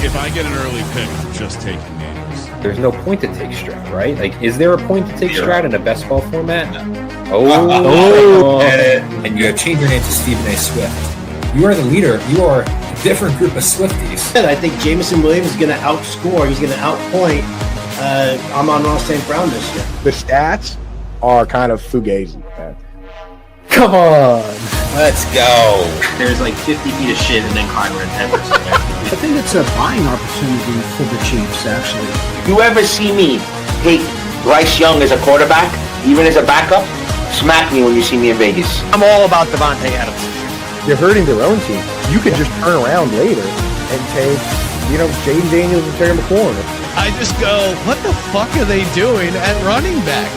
if I get an early pick, I'm just taking names. There's no point to take Strat, right? Like, is there a point to take Strat in a best ball format? And you have changed your name to Stephen A. Swift. You are the leader. You are a different group of Swifties. And I think Jameson Williams is going to outscore. He's going to outpoint Amon-Ra St. Brown this year. The stats are kind of fugazi, man. Come on. Let's go. There's like 50 feet of shit and then Kyler and Everson. I think it's a buying opportunity for the Chiefs, actually. You ever see me take Bryce Young as a quarterback, even as a backup? Smack me when you see me in Vegas. I'm all about Devontae Adams. They're hurting their own team. You could just turn around later and take, Jaden Daniels and Terry McLaurin. I just go, what the fuck are they doing at running back?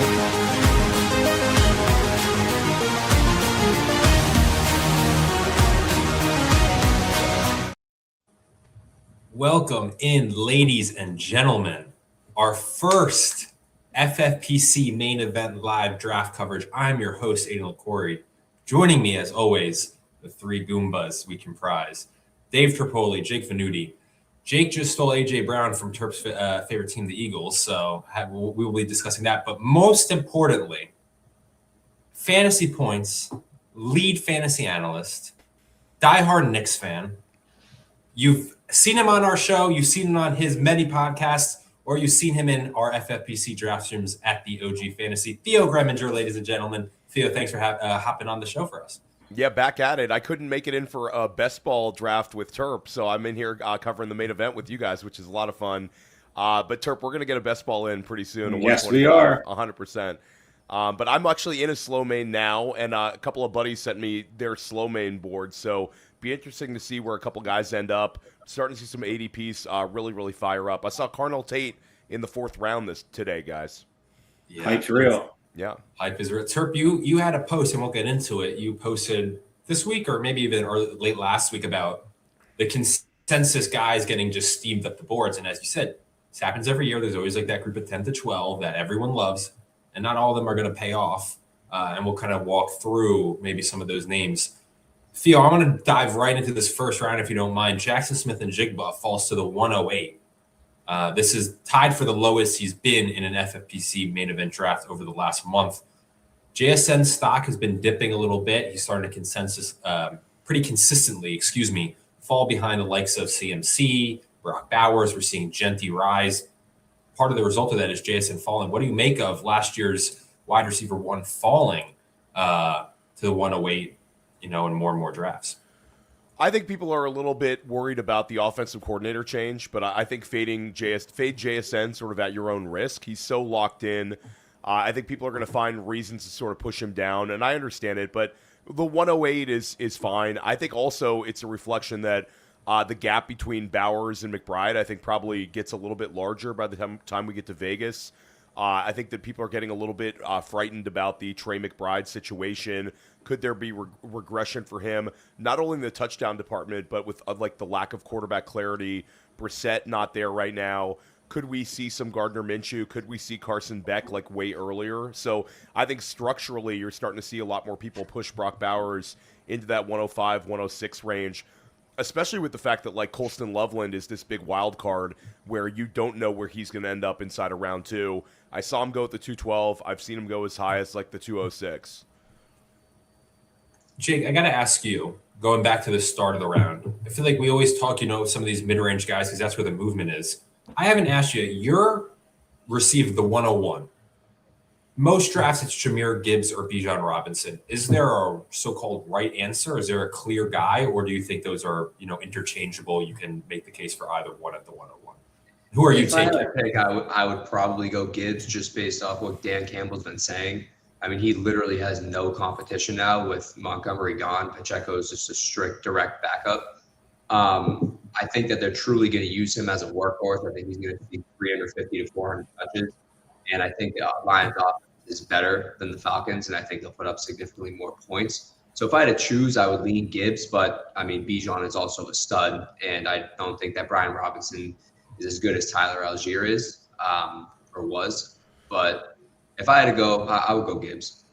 Welcome in, ladies and gentlemen. Our first FFPC Main Event Live Draft coverage. I'm your host, Aidan Liquorie. Joining me, as always, the three Goombas we comprise. Dave Terpoilli, Jake Venuti. Jake just stole A.J. Brown from Terp's favorite team, the Eagles, so we will be discussing that. But most importantly, fantasy points, lead fantasy analyst, diehard Knicks fan. You've seen him on our show, you've seen him on his many podcasts, or you've seen him in our FFPC draft streams at the OG Fantasy. Theo Gremminger, ladies and gentlemen. Theo, thanks for hopping on the show for us. Yeah, back at it. I couldn't make it in for a best ball draft with Terp, so I'm in here covering the main event with you guys, which is a lot of fun. But Terp, we're going to get a best ball in pretty soon. Yes, we are. 100%. But I'm actually in a slow main now, and a couple of buddies sent me their slow main board, so be interesting to see where a couple guys end up. Starting to see some ADPs really fire up. I saw Carnell Tate in the 4th round today, guys. Yeah, hype's real. Yeah. Hype is real. Terp, you had a post, and we'll get into it. You posted this week or maybe even late last week about the consensus guys getting just steamed up the boards. And as you said, this happens every year. There's always like that group of 10 to 12 that everyone loves, and not all of them are going to pay off. And we'll kind of walk through maybe some of those names. Theo, I want to dive right into this first round, if you don't mind. Jackson Smith and Jigba falls to the 108. This is tied for the lowest he's been in an FFPC main event draft over the last month. JSN stock has been dipping a little bit. He's starting to pretty consistently, fall behind the likes of CMC, Brock Bowers. We're seeing Genty rise. Part of the result of that is JSN falling. What do you make of last year's wide receiver 1 falling to the 108? In more and more drafts. I think people are a little bit worried about the offensive coordinator change, but I think fade JSN sort of at your own risk. He's so locked in. I think people are going to find reasons to sort of push him down, and I understand it, but the 108 is fine. I think also it's a reflection that the gap between Bowers and McBride, I think, probably gets a little bit larger by the time we get to Vegas. I think that people are getting a little bit frightened about the Trey McBride situation. Could there be regression for him, not only in the touchdown department, but with the lack of quarterback clarity? Brissett not there right now. Could we see some Gardner Minshew? Could we see Carson Beck way earlier? So I think structurally you're starting to see a lot more people push Brock Bowers into that 105, 106 range, especially with the fact that Colston Loveland is this big wild card where you don't know where he's going to end up inside of round 2. I saw him go at the 212. I've seen him go as high as the 206. Jake, I got to ask you, going back to the start of the round, I feel like we always talk, some of these mid-range guys because that's where the movement is. I haven't asked you, you're received the 101. Most drafts, it's Jahmyr Gibbs or Bijan Robinson. Is there a so-called right answer? Is there a clear guy, or do you think those are, interchangeable? You can make the case for either one at the 101. Who are you taking? I would probably go Gibbs just based off what Dan Campbell's been saying. I mean, he literally has no competition now with Montgomery gone. Pacheco is just a strict direct backup. I think that they're truly going to use him as a workhorse. I think he's going to see 350 to 400 touches. And I think the Lions offense is better than the Falcons, and I think they'll put up significantly more points. So if I had to choose, I would lean Gibbs, but I mean, Bijan is also a stud, and I don't think that Brian Robinson is as good as Tyler Algier is or was. But if I had to go, I would go Gibbs.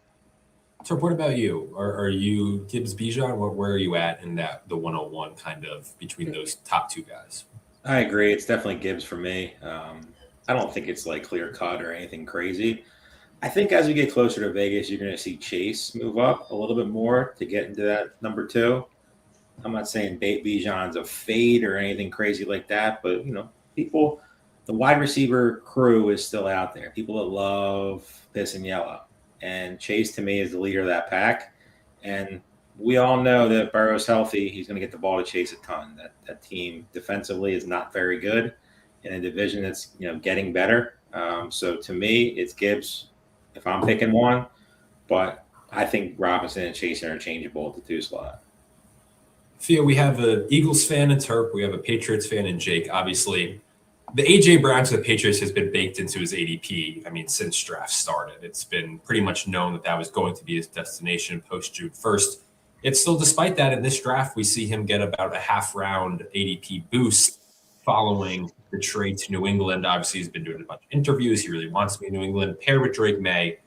So what about you? Are you Gibbs, Bijan? Where are you at in the 101 kind of between those top two guys? I agree. It's definitely Gibbs for me. I don't think it's like clear cut or anything crazy. I think as we get closer to Vegas, you're going to see Chase move up a little bit more to get into that number 2. I'm not saying Bijan's a fade or anything crazy like that, but people, the wide receiver crew is still out there. People that love piss and yellow, and Chase to me is the leader of that pack. And we all know that Burrow's healthy. He's going to get the ball to Chase a ton. That team defensively is not very good in a division that's getting better. So to me, it's Gibbs if I'm picking one, but I think Robinson and Chase are interchangeable at the 2 slot. Theo, we have an Eagles fan in Terp. We have a Patriots fan in Jake. Obviously, the A.J. Brown to the Patriots has been baked into his ADP, since draft started. It's been pretty much known that was going to be his destination post-June 1st. It's still, despite that, in this draft, we see him get about a half-round ADP boost following the trade to New England. Obviously, he's been doing a bunch of interviews. He really wants to be in New England, paired with Drake May.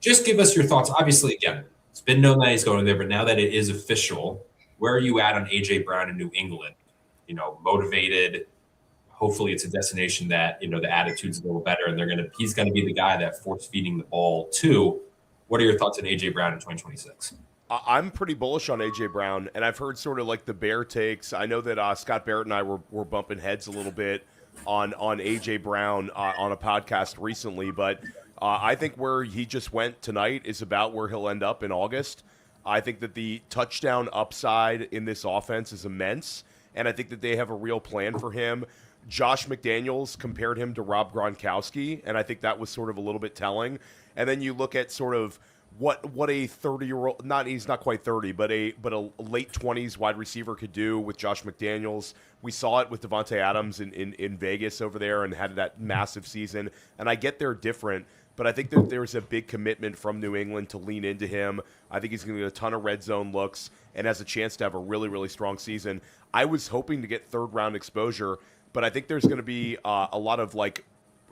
Just give us your thoughts. Obviously, again, it's been known that he's going there, but now that it is official, where are you at on A.J. Brown in New England? Motivated. Hopefully it's a destination that, the attitude's a little better and he's going to be the guy that force feeding the ball to. What are your thoughts on A.J. Brown in 2026? I'm pretty bullish on A.J. Brown, and I've heard sort of like the bear takes. I know that Scott Barrett and I were bumping heads a little bit on A.J. Brown on a podcast recently, but I think where he just went tonight is about where he'll end up in August. I think that the touchdown upside in this offense is immense, and I think that they have a real plan for him. Josh McDaniels compared him to Rob Gronkowski, and I think that was sort of a little bit telling. And then you look at sort of what a 30-year-old, he's not quite 30, but a late 20s wide receiver could do with Josh McDaniels. We saw it with Devontae Adams in Vegas over there and had that massive season. And I get they're different, but I think that there's a big commitment from New England to lean into him. I think he's going to get a ton of red zone looks and has a chance to have a really, really strong season. I was hoping to get 3rd-round exposure, but I think there's going to be a lot of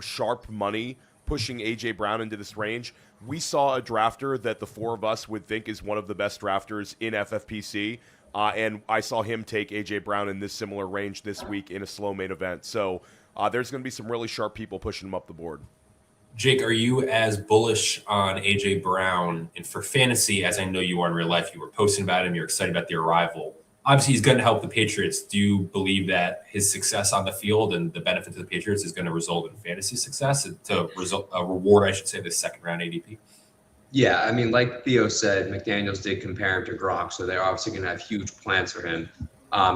sharp money pushing A.J. Brown into this range. We saw a drafter that the 4 of us would think is one of the best drafters in FFPC, and I saw him take A.J. Brown in this similar range this week in a slow main event. So there's going to be some really sharp people pushing him up the board. Jake, are you as bullish on A.J. Brown and for fantasy as I know you are in real life? You were posting about him. You're excited about the arrival. Obviously, he's going to help the Patriots. Do you believe that his success on the field and the benefit to the Patriots is going to result in fantasy success, to reward, I should say, the 2nd-round ADP? Yeah, like Theo said, McDaniels did compare him to Gronk, so they're obviously going to have huge plans for him.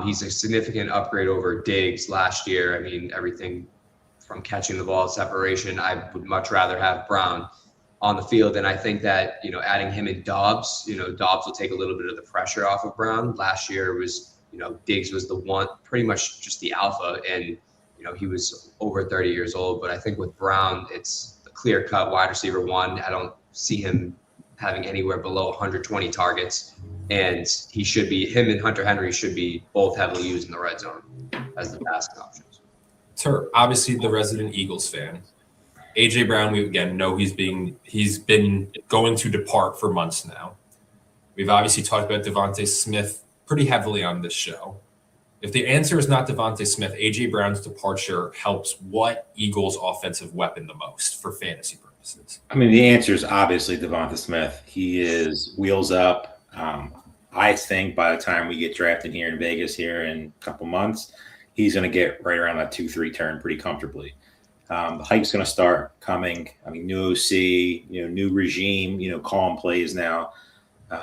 He's a significant upgrade over Diggs last year. Everything from catching the ball, separation, I would much rather have Brown on the field. And I think that, adding him and Dobbs, Dobbs will take a little bit of the pressure off of Brown. Last year was, Diggs was the one, pretty much just the alpha. And, he was over 30 years old. But I think with Brown, it's the clear-cut wide receiver 1. I don't see him having anywhere below 120 targets. And him and Hunter Henry should be both heavily used in the red zone as the passing options. Obviously the resident Eagles fan. A.J. Brown, we again know he's been going to depart for months now. We've obviously talked about Devontae Smith pretty heavily on this show. If the answer is not Devontae Smith, A.J. Brown's departure helps what Eagles' offensive weapon the most for fantasy purposes? The answer is obviously Devontae Smith. He is wheels up. I think by the time we get drafted here in Vegas here in a couple months, he's going to get right around that 2-3 turn pretty comfortably. The hype's going to start coming. New OC, new regime, calling plays now.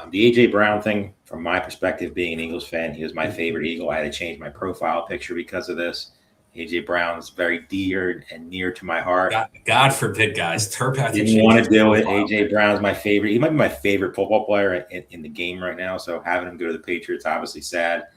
The A.J. Brown thing, from my perspective, being an Eagles fan, he was my favorite Eagle. I had to change my profile picture because of this. A.J. Brown is very dear and near to my heart. God forbid, guys. Terp had to didn't want to do it. A.J. Brown is my favorite. He might be my favorite football player in the game right now. So having him go to the Patriots, obviously sad.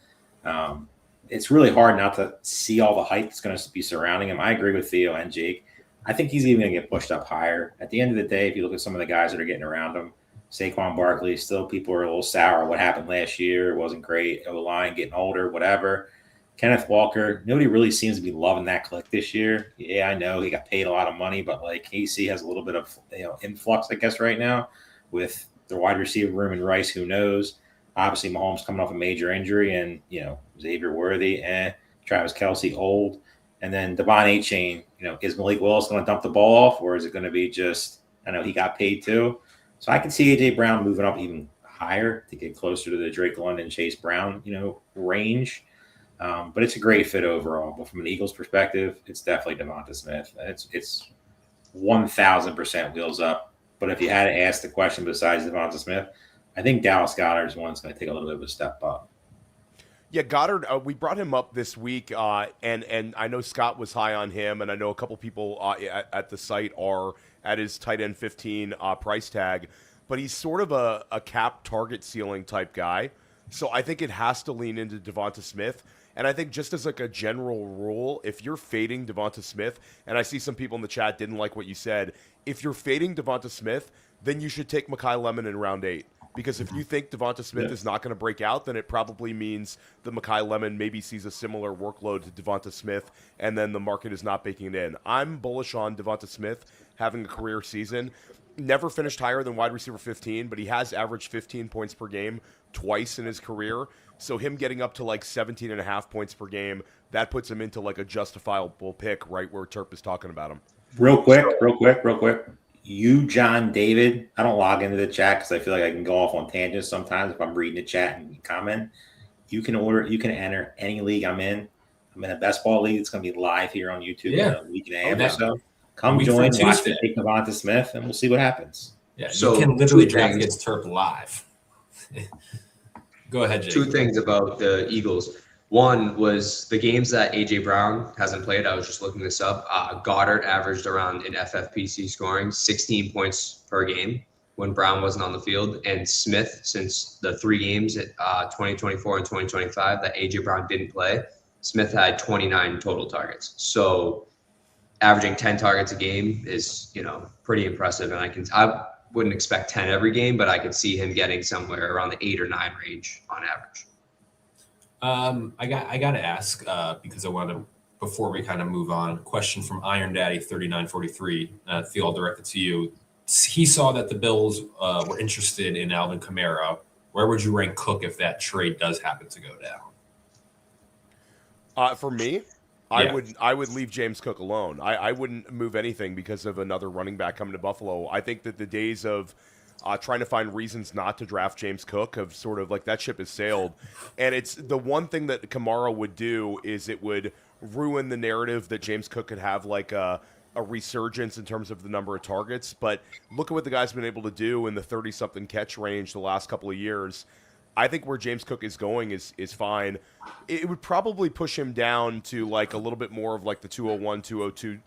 It's really hard not to see all the hype that's going to be surrounding him. I agree with Theo and Jake. I think he's even going to get pushed up higher. At the end of the day, if you look at some of the guys that are getting around him, Saquon Barkley, still people are a little sour. What happened last year? It wasn't great. O-line getting older, whatever. Kenneth Walker, nobody really seems to be loving that click this year. Yeah, I know he got paid a lot of money, but KC has a little bit of influx, I guess, right now with the wide receiver room and Rice. Who knows? Obviously, Mahomes coming off a major injury, and Xavier Worthy, Travis Kelce, old. And then Devon A-Chain, is Malik Willis going to dump the ball off, or is it going to be just, I know he got paid too. So I can see A.J. Brown moving up even higher to get closer to the Drake London, Chase Brown, range. But it's a great fit overall. But from an Eagles perspective, it's definitely Devonta Smith. It's 1,000% wheels up. But if you had to ask the question besides Devonta Smith, I think Dallas Goedert is one that's going to take a little bit of a step up. Yeah, Goddard, we brought him up this week, and I know Scott was high on him, and I know a couple people at the site are at his tight end 15 price tag, but he's sort of a cap target ceiling type guy. So I think it has to lean into Devonta Smith. And I think just as like a general rule, if you're fading Devonta Smith, and I see some people in the chat didn't like what you said, if you're fading Devonta Smith, then you should take Mekhi Lemon in round 8. Because if you think Devonta Smith is not going to break out, then it probably means that Mekhi Lemon maybe sees a similar workload to Devonta Smith, and then the market is not baking it in. I'm bullish on Devonta Smith having a career season. Never finished higher than wide receiver 15, but he has averaged 15 points per game twice in his career. So him getting up to like 17.5 points per game, that puts him into like a justifiable pick right where Terp is talking about him. Real quick. You, John, David, I don't log into the chat because I feel like I can go off on tangents sometimes if I'm reading the chat and comment. You can enter any league I'm in. I'm in a best ball league. It's going to be live here on YouTube in a week and a half or so. Come join, watch me pick Devonta Smith, and we'll see what happens. Yeah, so you can literally draft against Terp live. Go ahead, Jake. Two things about the Eagles. One was the games that AJ Brown hasn't played. I was just looking this up. Goddard averaged around in FFPC scoring 16 points per game when Brown wasn't on the field. And Smith, since the 3 games at 2024 and 2025 that AJ Brown didn't play, Smith had 29 total targets. So averaging 10 targets a game is, pretty impressive. And I wouldn't expect 10 every game, but I could see him getting somewhere around the 8 or 9 range on average. I got to ask because I want to, before we kind of move on, question from Iron Daddy 3943. Theo, I'll direct it to you. He saw that the Bills were interested in Alvin Kamara. Where would you rank Cook if that trade does happen to go down? For me, I would leave James Cook alone. I wouldn't move anything because of another running back coming to Buffalo. I think that the days of trying to find reasons not to draft James Cook have sort of like that ship has sailed. And it's the one thing that Kamara would do is it would ruin the narrative that James Cook could have like a resurgence in terms of the number of targets. But look at what the guy's been able to do in the 30-something catch range the last couple of years. I think where James Cook is going is fine. It would probably push him down to like a little bit more of like the 201, 202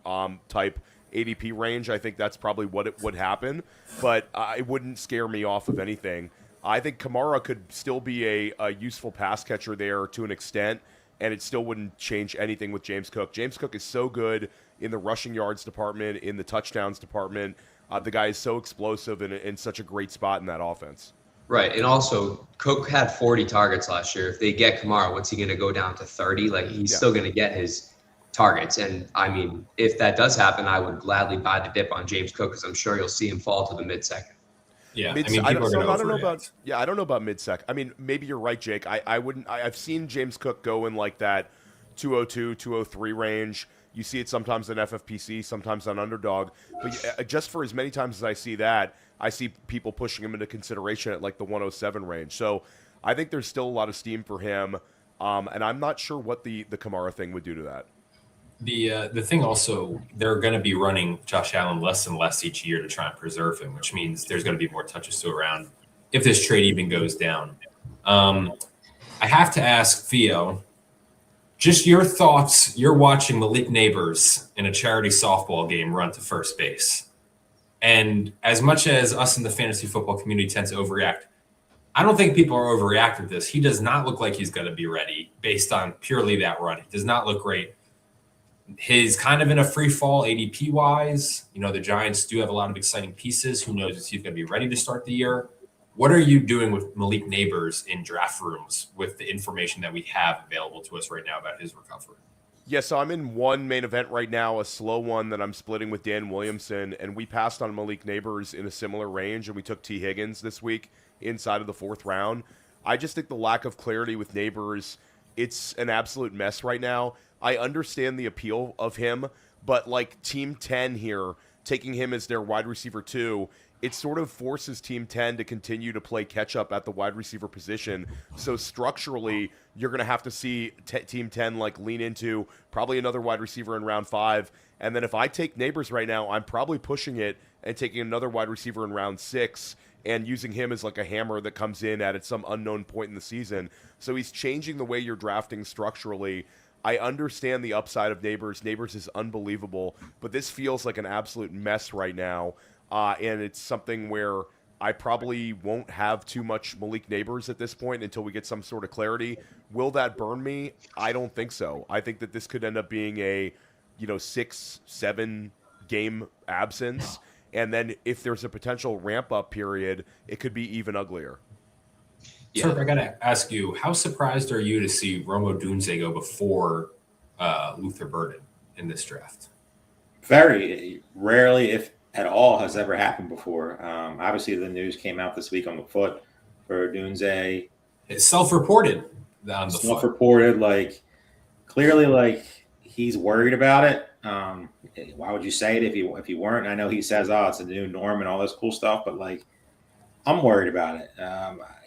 type ADP range. I think that's probably what it would happen, but it wouldn't scare me off of anything. I think Kamara could still be a useful pass catcher there to an extent, and it still wouldn't change anything with James Cook. James Cook is so good in the rushing yards department, in the touchdowns department. The guy is so explosive and in such a great spot in that offense. Right, and also Cook had 40 targets last year. If they get Kamara, what's he going to go down to 30? Like he's still going to get his targets. And I mean, if that does happen, I would gladly buy the dip on James Cook because I'm sure you'll see him fall to the mid-second. Yeah, I don't know about mid-sec. I mean, maybe you're right, Jake. I wouldn't. I've seen James Cook go in like that 202, 203 range. You see it sometimes in FFPC, sometimes on Underdog. But just for as many times as I see that, I see people pushing him into consideration at like the 107 range. So I think there's still a lot of steam for him, and I'm not sure what the Kamara thing would do to that. The thing also, they're going to be running Josh Allen less and less each year to try and preserve him, which means there's going to be more touches to around if this trade even goes down. I have to ask Theo, just your thoughts. You're watching Malik Neighbors in a charity softball game run to first base. And as much as us in the fantasy football community tend to overreact, I don't think people are overreacting to this. He does not look like he's going to be ready based on purely that run. He does not look great. He's kind of in a free fall ADP wise. You know, the Giants do have a lot of exciting pieces. Who knows if he's going to be ready to start the year? What are you doing with Malik Neighbors in draft rooms with the information that we have available to us right now about his recovery? Yeah, so I'm in one main event right now, a slow one that I'm splitting with Dan Williamson, and we passed on Malik Neighbors in a similar range, and we took T. Higgins this week inside of the 4th round. I just think the lack of clarity with Neighbors, it's an absolute mess right now. I understand the appeal of him, but like Team 10 here, taking him as their wide receiver 2, it sort of forces Team 10 to continue to play catch-up at the wide receiver position. So structurally, you're going to have to see Team 10 like lean into probably another wide receiver in round 5. And then if I take Neighbors right now, I'm probably pushing it and taking another wide receiver in round 6 and using him as like a hammer that comes in at some unknown point in the season. So he's changing the way you're drafting structurally. I understand the upside of Neighbors. Neighbors is unbelievable, but this feels like an absolute mess right now. And it's something where I probably won't have too much Malik Neighbors at this point until we get some sort of clarity. Will that burn me? I don't think so. I think that this could end up being a 6-7 game absence. And then if there's a potential ramp-up period, it could be even uglier. Yeah. Terp, I got to ask you, how surprised are you to see Rome Odunze go before Luther Burden in this draft? Very rarely, if at all, has ever happened before. Obviously, the news came out this week on the foot for Odunze. It's self-reported. Self-reported, like clearly, like he's worried about it. Why would you say it if you weren't? I know he says, "Oh, it's a new norm" and all this cool stuff, but like, I'm worried about it.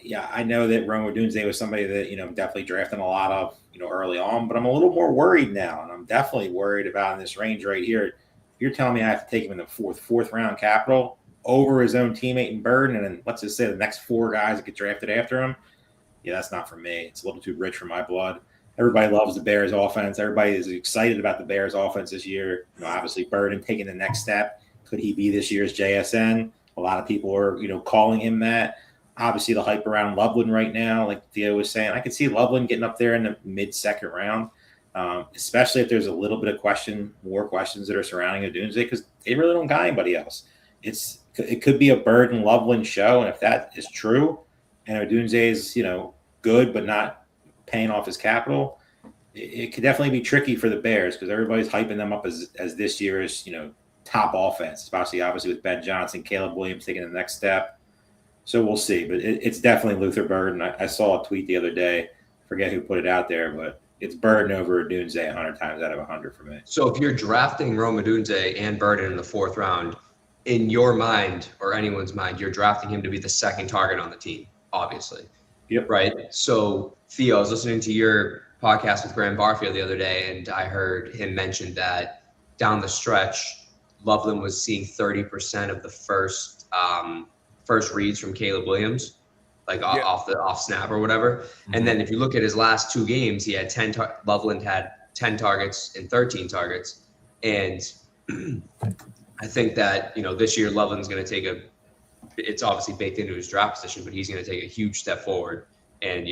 Yeah, I know that Rome Odunze was somebody that I'm definitely drafting a lot of early on, but I'm a little more worried now, and I'm definitely worried about in this range right here. You're telling me I have to take him in the fourth round capital over his own teammate in Burden, and then let's just say the next 4 guys that get drafted after him. Yeah, that's not for me. It's a little too rich for my blood. Everybody loves the Bears offense. Everybody is excited about the Bears offense this year. Obviously Burden taking the next step. Could he be this year's JSN? A lot of people are, calling him that. Obviously the hype around Loveland right now, like Theo was saying, I could see Loveland getting up there in the mid-second round. Especially if there's a little bit of more questions that are surrounding Odunze, because they really don't got anybody else. It could be a Burden Loveland show, and if that is true, and Odunze is good but not paying off his capital, it could definitely be tricky for the Bears because everybody's hyping them up as this year's top offense, especially obviously with Ben Johnson, Caleb Williams taking the next step. So we'll see, but it's definitely Luther Burden. I saw a tweet the other day, forget who put it out there, but it's Burden over Odunze 100 times out of 100 for me. So if you're drafting Rome Odunze and Burden in the 4th round, in your mind or anyone's mind, you're drafting him to be the second target on the team, obviously. Yep. Right? So Theo, I was listening to your podcast with Graham Barfield the other day, and I heard him mention that down the stretch, Loveland was seeing 30% of the first reads from Caleb Williams. Off snap or whatever. Mm-hmm. And then if you look at his last 2 games, he had Loveland had 10 targets and 13 targets. And I think that, this year Loveland's going to take it's obviously baked into his draft position, but he's going to take a huge step forward and,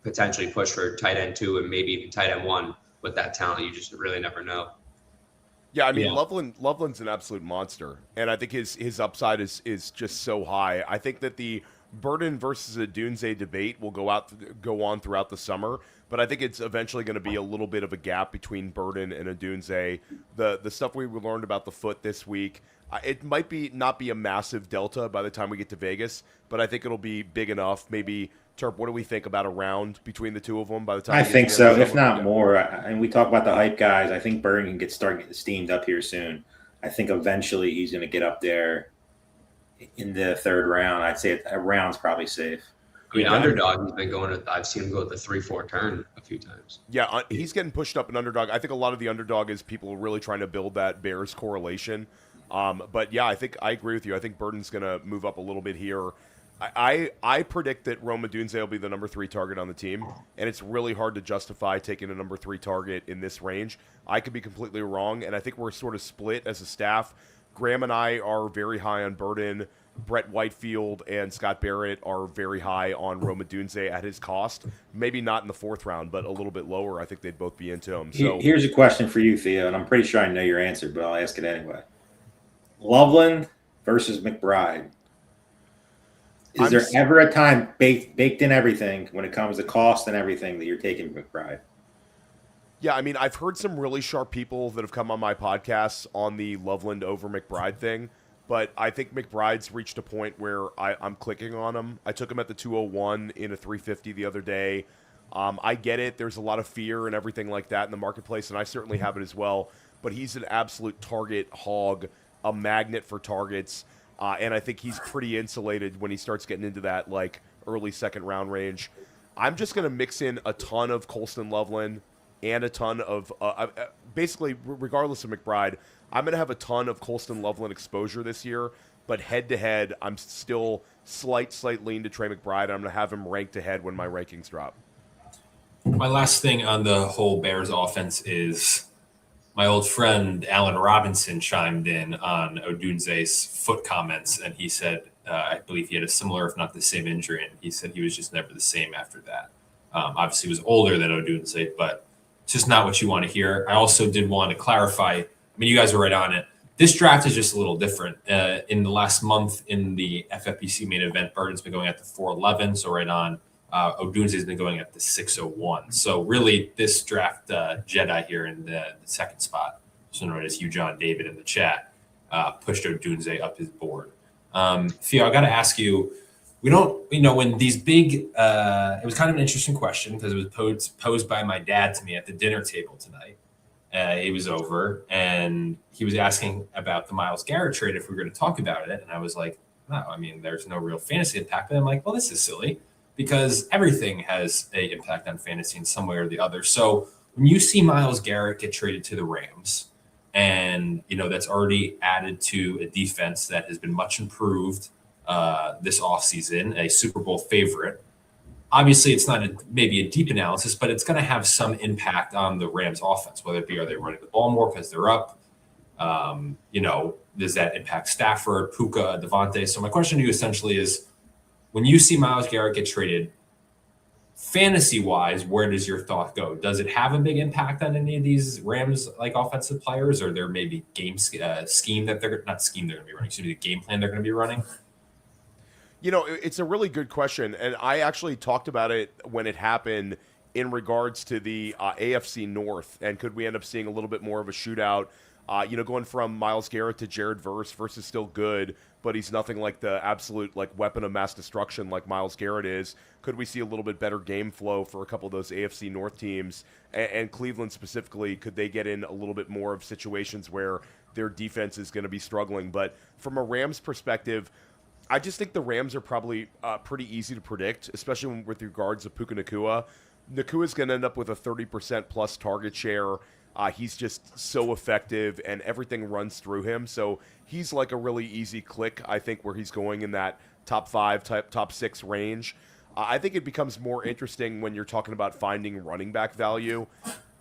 potentially push for tight end 2 and maybe even tight end 1 with that talent. You just really never know. Yeah, I mean, Loveland's an absolute monster. And I think his upside is just so high. I think that the Burden versus Odunze debate will go on throughout the summer, but I think it's eventually going to be a little bit of a gap between Burden and Odunze. The stuff we learned about the foot this week, it might not be a massive delta by the time we get to Vegas, but I think it'll be big enough. Maybe, Terp, what do we think about a round between the two of them by the time? I think so, if not more. And we talk about the hype guys. I think Burden can start getting steamed up here soon. I think eventually he's going to get up there in the 3rd round. I'd say a round's probably safe. I mean, underdog, he's been going I've seen him go to the 3-4 turn a few times. Yeah, he's getting pushed up an underdog. I think a lot of the underdog is people really trying to build that Bears correlation. But yeah, I agree with you. I think Burden's going to move up a little bit here. I predict that Rome Odunze will be the number 3 target on the team, and it's really hard to justify taking a number 3 target in this range. I could be completely wrong, and I think we're sort of split as a staff. Graham and I are very high on Burden. Brett Whitefield and Scott Barrett are very high on Rome Odunze at his cost. Maybe not in the 4th round, but a little bit lower. I think they'd both be into him. So here's a question for you, Theo, and I'm pretty sure I know your answer, but I'll ask it anyway. Loveland versus McBride. Is there ever a time baked in everything when it comes to cost and everything that you're taking McBride? Yeah, I mean, I've heard some really sharp people that have come on my podcasts on the Loveland over McBride thing, but I think McBride's reached a point where I'm clicking on him. I took him at the 201 in a 350 the other day. I get it. There's a lot of fear and everything like that in the marketplace, and I certainly have it as well. But he's an absolute target hog, a magnet for targets, and I think he's pretty insulated when he starts getting into that like early second round range. I'm just going to mix in a ton of Colston Loveland and a ton of basically, regardless of McBride, I'm going to have a ton of Colston Loveland exposure this year. But head-to-head, I'm still slight lean to Trey McBride. I'm going to have him ranked ahead when my rankings drop. My last thing on the whole Bears offense is my old friend Allen Robinson chimed in on Odunze's foot comments, and he said, I believe he had a similar, if not the same injury, and he said he was just never the same after that. Obviously, he was older than Odunze, but it's just not what you want to hear. I also did want to clarify, I mean, you guys are right on it. This draft is just a little different. In the last month in the FFPC main event, Burton's been going at the 411, so right on. Odunze's been going at the 601. So really, this draft Jedi here in the second spot, also known as Hugh John David in the chat, pushed Odunze up his board. Theo, I got to ask you, we don't, when these big, it was kind of an interesting question because it was posed by my dad to me at the dinner table tonight. He was over and he was asking about the Myles Garrett trade if we were going to talk about it. And I was like, no, I mean, there's no real fantasy impact. But I'm like, well, this is silly because everything has an impact on fantasy in some way or the other. So when you see Myles Garrett get traded to the Rams and, that's already added to a defense that has been much improved this offseason, a Super Bowl favorite, obviously, it's not maybe a deep analysis, but it's going to have some impact on the Rams offense, whether it be, are they running the ball more because they're up? Does that impact Stafford, Puka, Devontae? So my question to you essentially is, when you see Myles Garrett get traded, fantasy-wise, where does your thought go? Does it have a big impact on any of these Rams-like offensive players, or there maybe scheme that they're not scheme they're going to be running, excuse me, the game plan they're going to be running? It's a really good question, and I actually talked about it when it happened in regards to the AFC North, and could we end up seeing a little bit more of a shootout, going from Myles Garrett to Jared Verse. Verse is still good, but he's nothing like the absolute weapon of mass destruction like Myles Garrett is. Could we see a little bit better game flow for a couple of those AFC North teams, and Cleveland specifically? Could they get in a little bit more of situations where their defense is going to be struggling? But from a Rams perspective, I just think the Rams are probably pretty easy to predict, especially with regards to Puka Nacua. Nakua's going to end up with a 30% plus target share. He's just so effective, and everything runs through him. So he's like a really easy click, I think, where he's going in that top 5, top 6 range. I think it becomes more interesting when you're talking about finding running back value.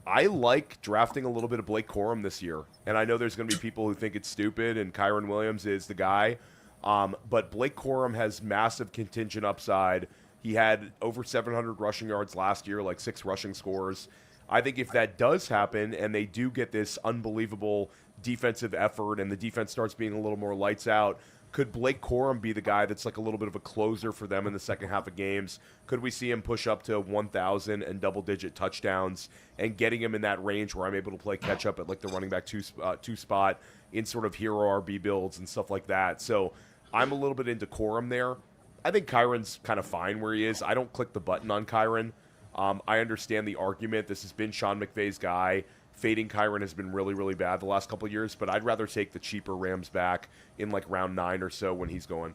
I like drafting a little bit of Blake Corum this year, and I know there's going to be people who think it's stupid, and Kyron Williams is the guy. But Blake Corum has massive contingent upside. He had over 700 rushing yards last year, 6 rushing scores. I think if that does happen and they do get this unbelievable defensive effort and the defense starts being a little more lights out, could Blake Corum be the guy that's a little bit of a closer for them in the second half of games? Could we see him push up to 1,000 and double-digit touchdowns and getting him in that range where I'm able to play catch-up at the running back two spot in sort of hero RB builds and stuff like that? So I'm a little bit into Corum there. I think Kyron's kind of fine where he is. I don't click the button on Kyron. I understand the argument. This has been Sean McVay's guy. Fading Kyron has been really, really bad the last couple of years, but I'd rather take the cheaper Rams back in round 9 or so when he's going.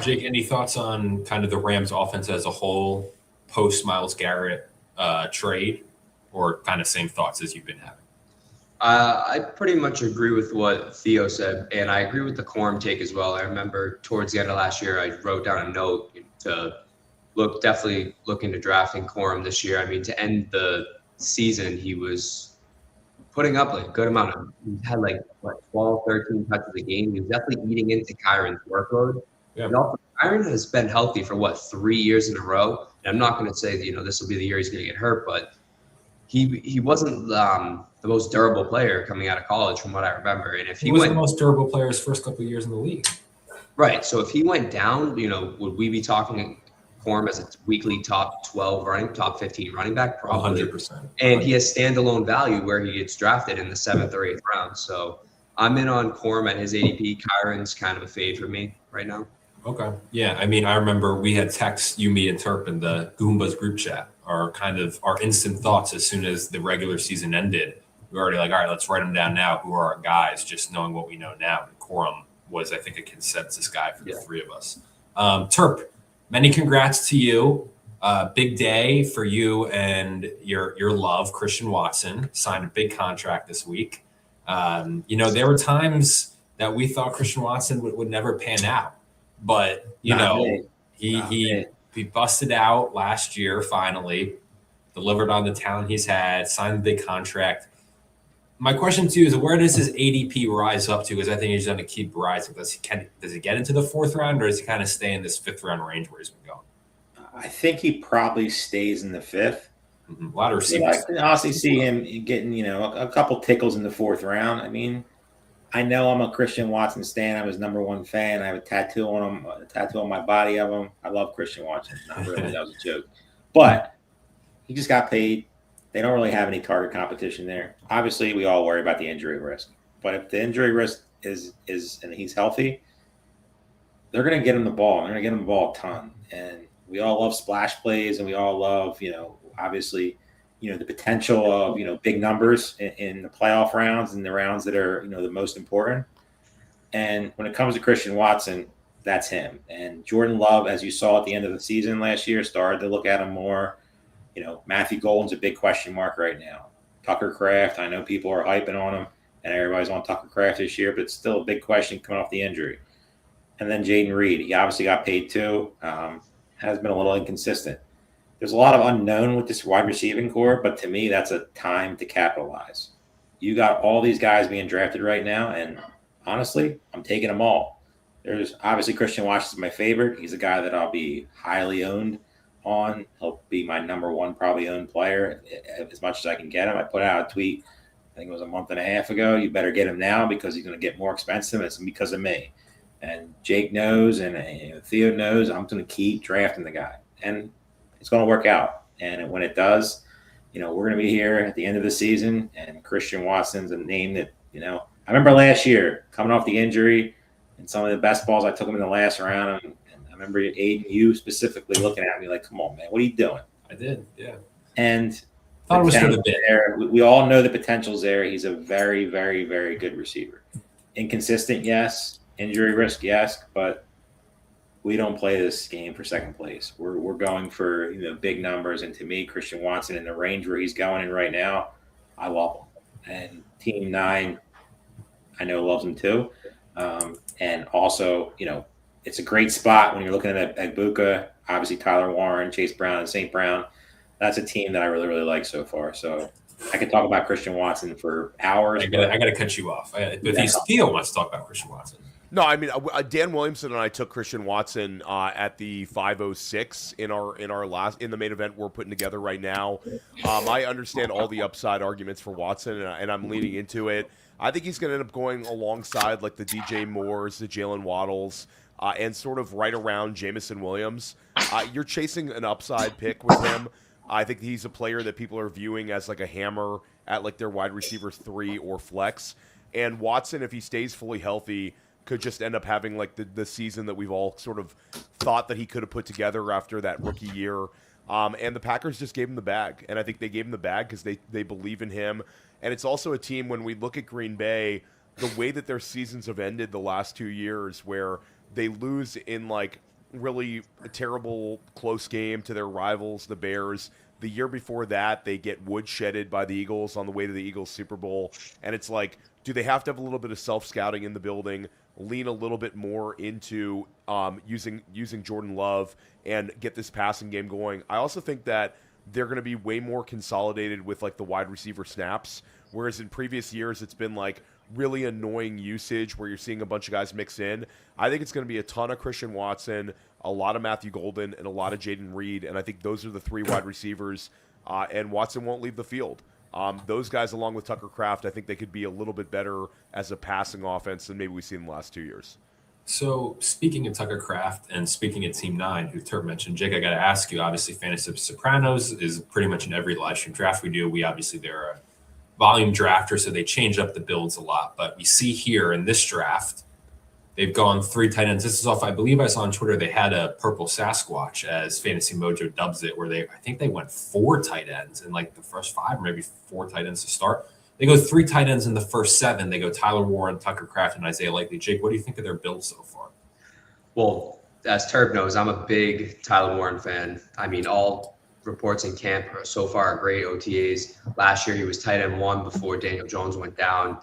Jake, any thoughts on kind of the Rams offense as a whole post Myles Garrett trade, or kind of same thoughts as you've been having? I pretty much agree with what Theo said, and I agree with the Corum take as well. I remember towards the end of last year, I wrote down a note to definitely look into drafting Corum this year. I mean, to end the season, he was putting up a good amount of, he had 12, 13 touches a game. He was definitely eating into Kyron's workload. Yeah. And also, Kyron has been healthy for 3 years in a row. And I'm not going to say that, this will be the year he's going to get hurt, but he wasn't the most durable player coming out of college from what I remember. And if he was the most durable player his first couple of years in the league. Right. So if he went down, would we be talking Corum as a weekly top 12 top 15 running back? Probably. 100%. And he has standalone value where he gets drafted in the 7th or 8th round. So I'm in on Corum at his ADP. Kyron's kind of a fade for me right now. Okay. Yeah. I mean, I remember we had text, you, me, and Terp in the Goombas group chat, our instant thoughts as soon as the regular season ended. We were already like, all right, let's write them down now. Who are our guys? Just knowing what we know now. And Corum was, I think, a consensus guy for the three of us. Terp, many congrats to you. Big day for you and your love, Christian Watson, signed a big contract this week. There were times that we thought Christian Watson would never pan out. But, he busted out last year, finally, delivered on the talent he's had, signed a big contract. My question to you is, where does his ADP rise up to? Because I think he's going to keep rising. Does he get into the fourth round, or does he kind of stay in this fifth round range where he's been going? I think he probably stays in the fifth. Mm-hmm. A lot of receivers. I can honestly see him getting, a couple tickles in the fourth round. I mean, I know I'm a Christian Watson stan. I'm his number one fan. I have a tattoo on him, a tattoo on my body of him. I love Christian Watson. Not really, that was a joke. But he just got paid. They don't really have any target competition there. Obviously, we all worry about the injury risk. But if the injury risk is and he's healthy, they're going to get him the ball. They're going to get him the ball a ton. And we all love splash plays, and we all love, obviously, the potential of, big numbers in the playoff rounds and the rounds that are, the most important. And when it comes to Christian Watson, that's him. And Jordan Love, as you saw at the end of the season last year, started to look at him more. Matthew Golden's a big question mark right now. Tucker Kraft, I know people are hyping on him, and everybody's on Tucker Kraft this year, but it's still a big question coming off the injury. And then Jaden Reed, he obviously got paid too. Has been a little inconsistent. There's a lot of unknown with this wide receiving core, but to me, that's a time to capitalize. You got all these guys being drafted right now, and honestly, I'm taking them all. There's obviously Christian Watson's my favorite. He's a guy that I'll be highly owned on. He'll be my number one probably owned player as much as I can get him. I put out a tweet, I think it was a month and a half ago. You better get him now because he's going to get more expensive. It's because of me. And Jake knows, and Theo knows, I'm going to keep drafting the guy. And it's going to work out. And when it does, we're going to be here at the end of the season, and Christian Watson's a name that, I remember last year coming off the injury and some of the best balls, I took him in the last round. And I remember Aidan, you specifically looking at me like, come on, man, what are you doing? I did, yeah. And thought it was for the bit. We all know the potential's there. He's a very, very, very good receiver. Inconsistent, yes. Injury risk, yes, but we don't play this game for second place. We're going for big numbers, and to me, Christian Watson in the range where he's going in right now, I love him. And Team 9, I know loves him too. And also, it's a great spot when you're looking at Agbuka, obviously Tyler Warren, Chase Brown, and St. Brown. That's a team that I really, really like so far. So I could talk about Christian Watson for hours. I got to cut you off. But Theo wants to talk about Christian Watson. No, I mean Dan Williamson and I took Christian Watson at the 506 in the main event we're putting together right now. I understand all the upside arguments for Watson, and I'm leaning into it. I think he's going to end up going alongside like the DJ Moores, the Jalen Waddles, and sort of right around Jamison Williams. You're chasing an upside pick with him. I think he's a player that people are viewing as like a hammer at like their wide receiver 3 or flex. And Watson, if he stays fully healthy, could just end up having like the season that we've all sort of thought that he could have put together after that rookie year. And the Packers just gave him the bag. And I think they gave him the bag because they believe in him. And it's also a team, when we look at Green Bay, the way that their seasons have ended the last 2 years, where they lose in like really a terrible close game to their rivals, the Bears. The year before that, they get woodshedded by the Eagles on the way to the Eagles Super Bowl. And it's like, do they have to have a little bit of self-scouting in the building, lean a little bit more into using Jordan Love and get this passing game going? I also think that they're going to be way more consolidated with like the wide receiver snaps, whereas in previous years it's been like really annoying usage where you're seeing a bunch of guys mix in. I think it's going to be a ton of Christian Watson, a lot of Matthew Golden, and a lot of Jaden Reed, and I think those are the 3 wide receivers, and Watson won't leave the field. Those guys, along with Tucker Kraft, I think they could be a little bit better as a passing offense than maybe we've seen in the last 2 years. So speaking of Tucker Kraft and speaking of Team 9, who Terp mentioned, Jake, I got to ask you, obviously Fantasy Sopranos is pretty much in every live stream draft we do. They're a volume drafter, so they change up the builds a lot. But we see here in this draft, They've gone 3 tight ends. This is off, I believe I saw on Twitter, they had a purple Sasquatch, as Fantasy Mojo dubs it, where I think they went 4 tight ends in like the first 5, or maybe 4 tight ends to start. They go 3 tight ends in the first 7. They go Tyler Warren, Tucker Kraft, and Isaiah Likely. Jake, what do you think of their build so far? Well, as Terp knows, I'm a big Tyler Warren fan. I mean, all reports in camp so far are great OTAs. Last year, he was tight end 1 before Daniel Jones went down.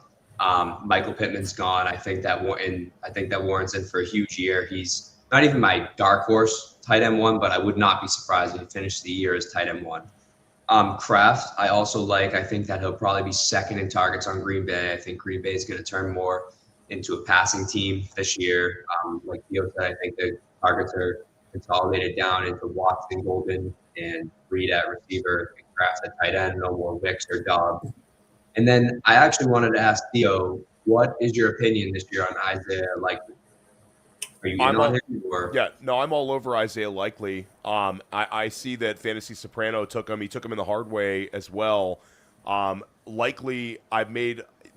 Michael Pittman's gone. I think that Warren's in for a huge year. He's not even my dark horse tight end 1, but I would not be surprised if he finished the year as tight end 1. Kraft, I also like. I think that he'll probably be second in targets on Green Bay. I think Green Bay is going to turn more into a passing team this year. Like Theo said, I think the targets are consolidated down into Watson, Golden, and Reed at receiver, and Kraft at tight end. No more Wicks or Dobbs. And then I actually wanted to ask Theo, what is your opinion this year on Isaiah Likely? Are you in on him? Or? Yeah, no, I'm all over Isaiah Likely. I see that Fantasy Soprano took him. He took him in the hard way as well. Likely,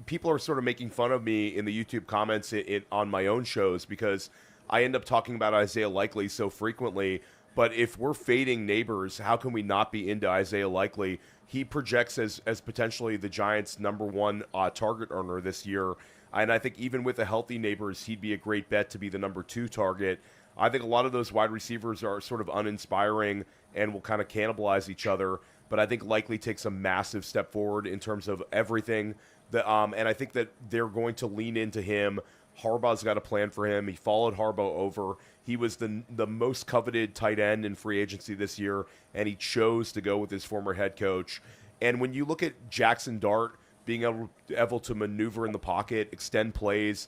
people are sort of making fun of me in the YouTube comments on my own shows because I end up talking about Isaiah Likely so frequently. But if we're fading neighbors, how can we not be into Isaiah Likely? He projects as potentially the Giants' #1 target earner this year. And I think even with the healthy neighbors, he'd be a great bet to be the #2 target. I think a lot of those wide receivers are sort of uninspiring and will kind of cannibalize each other. But I think Likely takes a massive step forward in terms of everything. And I think that they're going to lean into him. Harbaugh's got a plan for him. He followed Harbaugh over. He was the most coveted tight end in free agency this year, and he chose to go with his former head coach. And when you look at Jackson Dart being able to maneuver in the pocket, extend plays,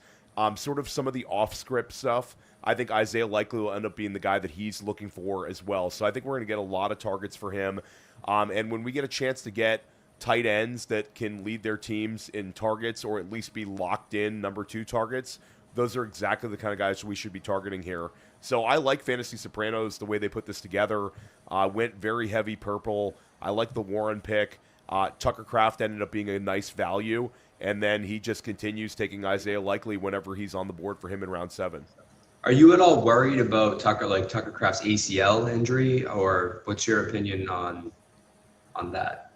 sort of some of the off-script stuff, I think Isaiah Likely will end up being the guy that he's looking for as well. So I think we're going to get a lot of targets for him. And when we get a chance to get tight ends that can lead their teams in targets or at least be locked in #2 targets, those are exactly the kind of guys we should be targeting here. So I like Fantasy Sopranos, the way they put this together. Went very heavy purple. I like the Warren pick. Tucker Kraft ended up being a nice value, and then he just continues taking Isaiah Likely whenever he's on the board for him in round 7. Are you at all worried about Tucker Kraft's ACL injury, or what's your opinion on that?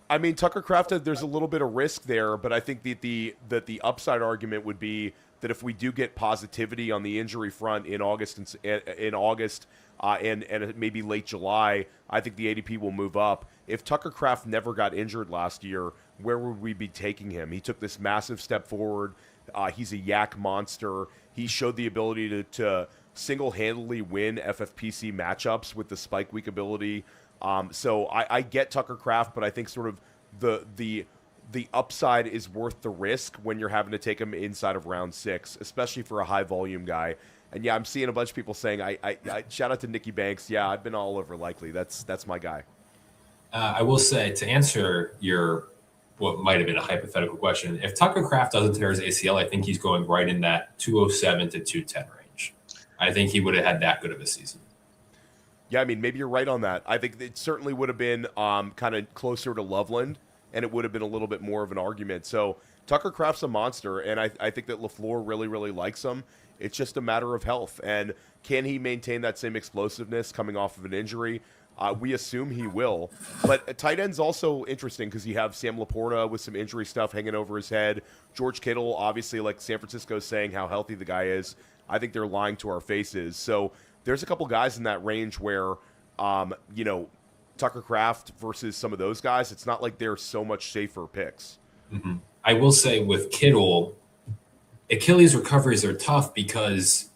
I mean, Tucker Kraft, there's a little bit of risk there, but I think that the upside argument would be that if we do get positivity on the injury front in August and maybe late July, I think the ADP will move up. If Tucker Kraft never got injured last year, where would we be taking him? He took this massive step forward. He's a yak monster. He showed the ability to single-handedly win FFPC matchups with the spike week ability. So I get Tucker Kraft, but I think sort of the upside is worth the risk when you're having to take him inside of round 6, especially for a high-volume guy. And yeah, I'm seeing a bunch of people saying, I shout out to Nicky Banks. Yeah, I've been all over Likely. That's my guy. I will say, to answer your what might have been a hypothetical question, if Tucker Kraft doesn't tear his ACL, I think he's going right in that 207 to 210 range. I think he would have had that good of a season. Yeah, I mean, maybe you're right on that. I think it certainly would have been kind of closer to Loveland, and it would have been a little bit more of an argument. So Tucker Kraft's a monster, and I think that LaFleur really, really likes him. It's just a matter of health. And can he maintain that same explosiveness coming off of an injury? We assume he will. But tight end's also interesting because you have Sam Laporta with some injury stuff hanging over his head. George Kittle, obviously, like San Francisco's saying how healthy the guy is. I think they're lying to our faces. So there's a couple guys in that range where, Tucker Kraft versus some of those guys, it's not like they're so much safer picks. Mm-hmm. I will say with Kittle, Achilles recoveries are tough because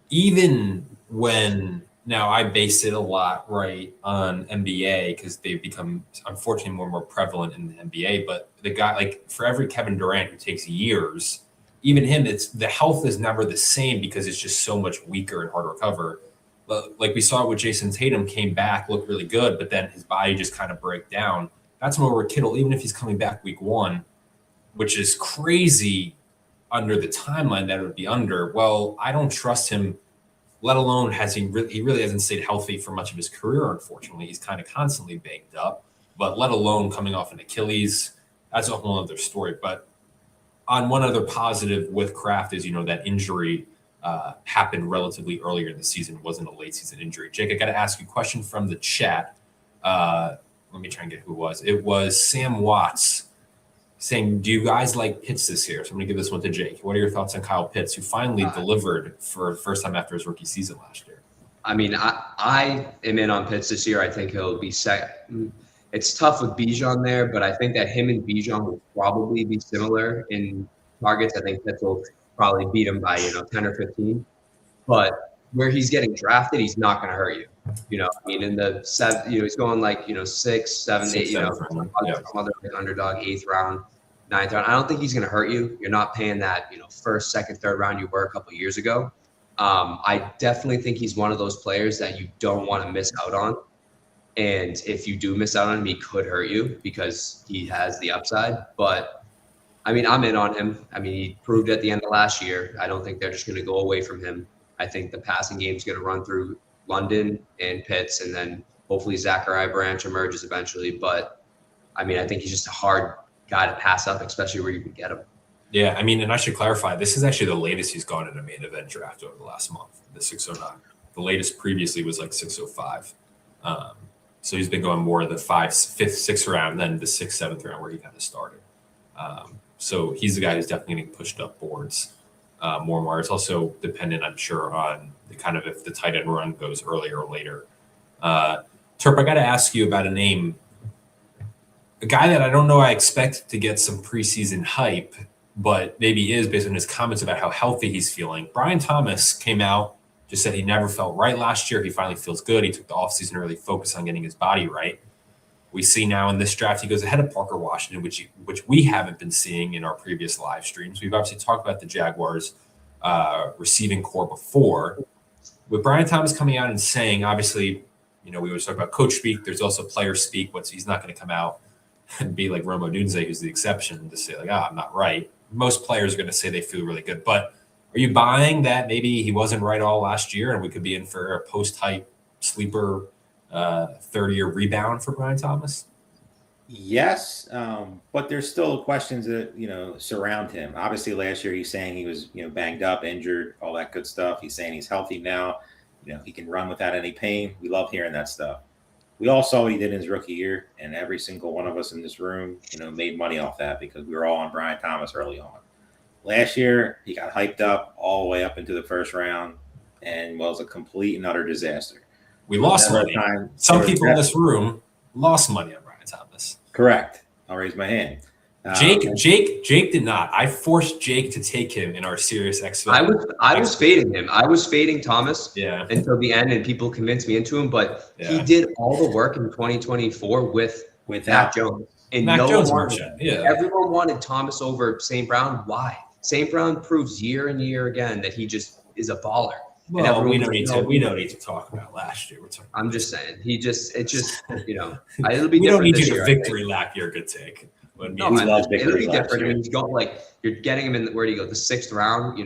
even when now I base it a lot right on NBA because they've become unfortunately more and more prevalent in the NBA. But the guy, like for every Kevin Durant who takes years, even him, the health is never the same because it's just so much weaker and hard to recover. But like we saw with Jason Tatum, came back, looked really good, but then his body just kind of break down. That's more where Kittle, even if he's coming back week 1, which is crazy under the timeline that it would be under. Well, I don't trust him, let alone he really hasn't stayed healthy for much of his career, unfortunately. He's kind of constantly banged up, but let alone coming off an Achilles, that's a whole other story. But on one other positive with Kraft is, that injury happened relatively earlier in the season. It wasn't a late season injury. Jake, I got to ask you a question from the chat. Let me try and get who it was. It was Sam Watts saying, do you guys like Pitts this year? So I'm going to give this one to Jake. What are your thoughts on Kyle Pitts, who finally delivered for the first time after his rookie season last year? I mean, I am in on Pitts this year. I think he'll be second. It's tough with Bijan there, but I think that him and Bijan will probably be similar in targets. I think Pitts will probably beat him by 10 or 15. But where he's getting drafted, he's not going to hurt you. I mean, in the 7, he's going 6, 7, 8. Some other underdog 8th round, 9th round. I don't think he's going to hurt you. You're not paying that 1st, 2nd, 3rd round you were a couple of years ago. I definitely think he's one of those players that you don't want to miss out on. And if you do miss out on him, he could hurt you because he has the upside. But, I mean, I'm in on him. I mean, he proved at the end of last year. I don't think they're just going to go away from him. I think the passing game is going to run through London and Pitts, and then hopefully Zachariah Branch emerges eventually. But, I mean, I think he's just a hard guy to pass up, especially where you can get him. Yeah, I mean, and I should clarify, this is actually the latest he's gone in a main event draft over the last month, the 609. The latest previously was 605. So he's been going more the 5th, 6th round, then the 6th, 7th round where he kind of started. So he's the guy who's definitely getting pushed up boards more and more. It's also dependent, I'm sure, on the kind of if the tight end run goes earlier or later. Terp, I got to ask you about a name, a guy that I don't know I expect to get some preseason hype, but maybe is based on his comments about how healthy he's feeling. Brian Thomas came out, just said he never felt right last year. He finally feels good. He took the offseason to really focus on getting his body right. We see now in this draft, he goes ahead of Parker Washington, which we haven't been seeing in our previous live streams. We've obviously talked about the Jaguars receiving core before. With Brian Thomas coming out and saying, obviously, we always talk about coach speak. There's also player speak. He's not going to come out and be like Romo Dunze, who's the exception, to say I'm not right. Most players are going to say they feel really good, but are you buying that maybe he wasn't right all last year and we could be in for a post-hype sleeper third-year rebound for Brian Thomas? Yes, but there's still questions that, surround him. Obviously, last year he's saying he was, banged up, injured, all that good stuff. He's saying he's healthy now. He can run without any pain. We love hearing that stuff. We all saw what he did in his rookie year, and every single one of us in this room, made money off that because we were all on Brian Thomas early on. Last year, he got hyped up all the way up into the 1st round and was a complete and utter disaster. We lost money. Some people in this room lost money on Brian Thomas. Correct. I'll raise my hand. Jake did not. I forced Jake to take him in our Serious X. I was fading him. I was fading Thomas until the end, and people convinced me into him. But he did all the work in 2024 with Mac Jones. And Mac Jones everyone wanted Thomas over St. Brown. Why? St. Brown proves year and year again that he just is a baller. Well, we don't need to talk about last year. I'm just saying it'll be we different. Don't need this you year, to victory lap your good take. It'll be different. I mean, he's got you're getting him in where do you go? The 6th round.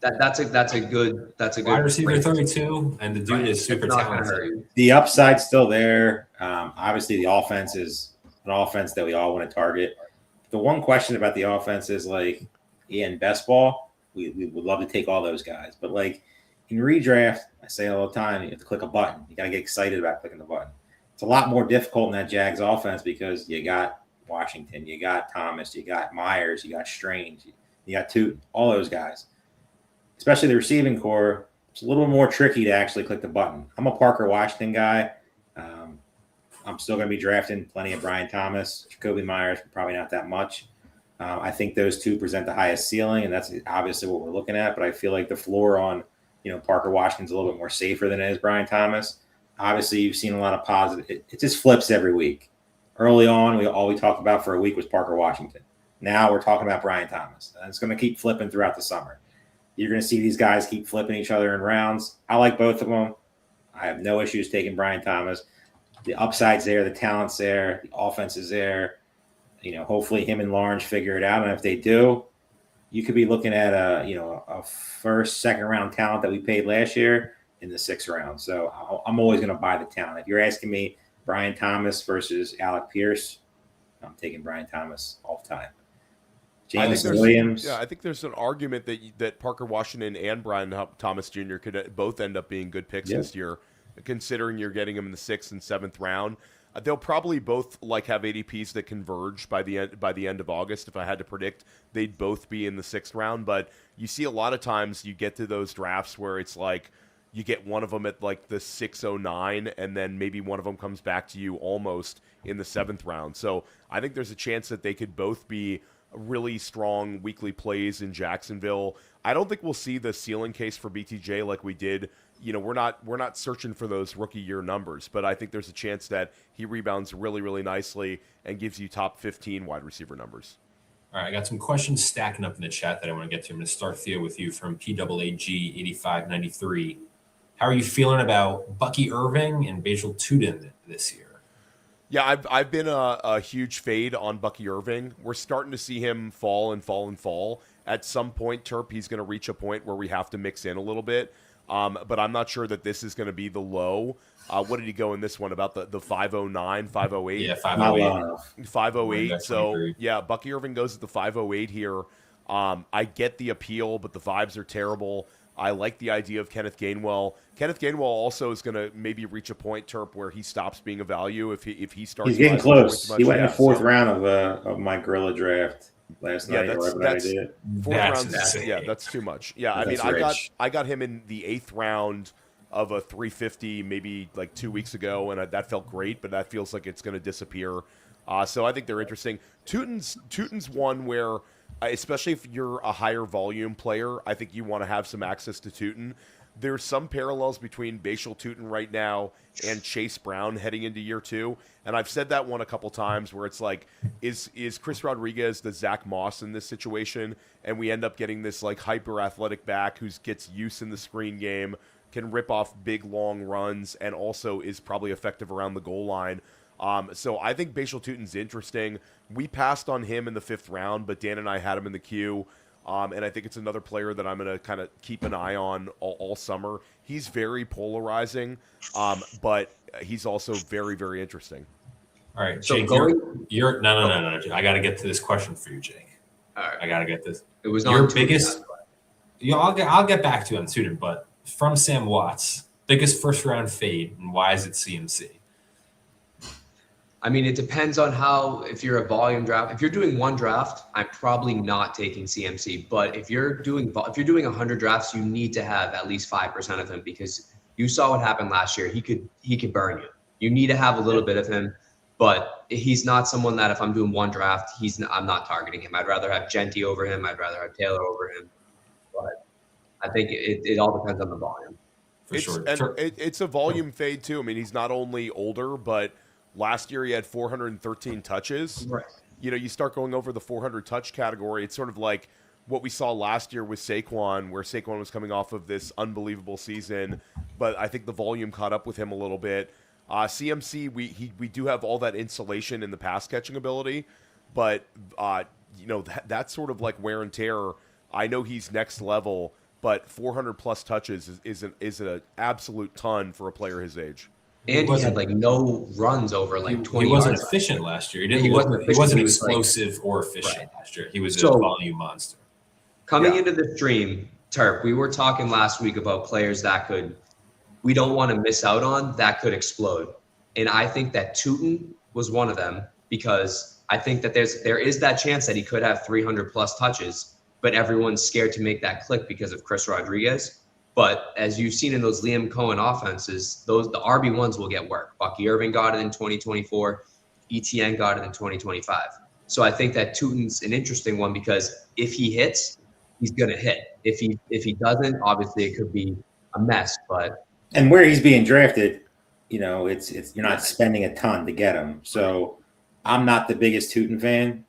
That's a good wide receiver 32, and the dude is super talented. The upside's still there. Obviously, the offense is an offense that we all want to target. The one question about the offense is in best ball, we would love to take all those guys, but in redraft, I say all the time, you have to click a button. You got to get excited about clicking the button. It's a lot more difficult in that Jags offense because you got Washington, you got Thomas, you got Myers, you got Strange, you got Tootin, all those guys. Especially the receiving core, it's a little more tricky to actually click the button. I'm a Parker Washington guy. I'm still going to be drafting plenty of Brian Thomas, Jacoby Myers, probably not that much. I think those two present the highest ceiling, and that's obviously what we're looking at. But I feel like the floor on, Parker Washington's a little bit more safer than it is Brian Thomas. Obviously, you've seen a lot of positive. It just flips every week. Early on, all we talked about for a week was Parker Washington. Now we're talking about Brian Thomas, and it's going to keep flipping throughout the summer. You're going to see these guys keep flipping each other in rounds. I like both of them. I have no issues taking Brian Thomas. The upside's there, the talent's there, the offense is there. Hopefully him and Lawrence figure it out, and if they do, you could be looking at a first, second round talent that we paid last year in the 6th round. So I'm always going to buy the talent. If you're asking me Brian Thomas versus Alec Pierce, I'm taking Brian Thomas all the time. James there's- Williams. Yeah, I think there's an argument that Parker Washington and Brian Thomas Jr. could both end up being good picks this year, considering you're getting them in the 6th and 7th round. They'll probably both have ADPs that converge by the end of August. If I had to predict, they'd both be in the 6th round. But you see a lot of times you get to those drafts where it's like you get one of them at like the 609, and then maybe one of them comes back to you almost in the 7th round. So I think there's a chance that they could both be really strong weekly plays in Jacksonville. I don't think we'll see the ceiling case for BTJ like we did. We're not searching for those rookie year numbers, but I think there's a chance that he rebounds really, really nicely and gives you top 15 wide receiver numbers. All right, I got some questions stacking up in the chat that I want to get to. I'm going to start, Theo, with you from PAAG8593. How are you feeling about Bucky Irving and Basil Tootin this year? Yeah, I've been a huge fade on Bucky Irving. We're starting to see him fall. At some point, Terp, he's going to reach a point where we have to mix in a little bit. But I'm not sure that this is going to be the low. What did he go in this one? About the 509, 508? Yeah, 508. 508. So, yeah, Bucky Irving goes at the 508 here. I get the appeal, but the vibes are terrible. I like the idea of Kenneth Gainwell. Kenneth Gainwell also is going to maybe reach a point, Terp, where he stops being a value if he starts. He's getting close. He went in the 4th round of my Gorilla draft last night. That's 4th round. Yeah, that's too much. Yeah, I mean, I got him in the 8th round of a 350 maybe like 2 weeks ago, and that felt great, but that feels like it's going to disappear. So I think they're interesting. Tootin's one where, especially if you're a higher volume player, I think you want to have some access to Tootin. There's some parallels between Basil Tootin right now and Chase Brown heading into year 2. And I've said that one a couple times where it's like, is Chris Rodriguez the Zach Moss in this situation? And we end up getting this like hyper athletic back who gets use in the screen game, can rip off big long runs, and also is probably effective around the goal line. So I think Basil Tootin's interesting. We passed on him in the 5th round, but Dan and I had him in the queue. And I think it's another player that I'm going to kind of keep an eye on all summer. He's very polarizing, but he's also very, very interesting. All right, Jake, you're no. I got to get to this question for you, Jake. All right. I got to get this. It was your not biggest. I'll get back to you on Tootin, but from Sam Watts, biggest 1st round fade, and why is it CMC? I mean, it depends on if you're a volume draft. If you're doing one draft, I'm probably not taking CMC. But if you're doing 100 drafts, you need to have at least 5% of him, because you saw what happened last year. He could burn you. You need to have a little bit of him, but he's not someone that if I'm doing one draft, I'm not targeting him. I'd rather have Genty over him. I'd rather have Taylor over him. But I think it all depends on the volume. For sure. And it's a volume fade too. I mean, he's not only older, but last year he had 413 touches. Right. You start going over the 400 touch category. It's sort of like what we saw last year with Saquon, where Saquon was coming off of this unbelievable season, but I think the volume caught up with him a little bit. CMC, we do have all that insulation in the pass catching ability, but that's sort of like wear and tear. I know he's next level, but 400 plus touches is an absolute ton for a player his age. And he had like no runs over like 20 He wasn't yards. efficient last year. He wasn't explosive or efficient last year. He was a volume monster. Coming into the stream, Terp, we were talking last week about players that we don't want to miss out on, that could explode. And I think that Tootin was one of them, because I think that there is that chance that he could have 300 plus touches, but everyone's scared to make that click because of Chris Rodriguez. But as you've seen in those Liam Cohen offenses, the RB1s will get work. Bucky Irving got it in 2024. ETN got it in 2025. So I think that Tootin's an interesting one, because if he hits, he's going to hit. If he doesn't, obviously it could be a mess. And where he's being drafted, it's you're not spending a ton to get him. So I'm not the biggest Tootin fan,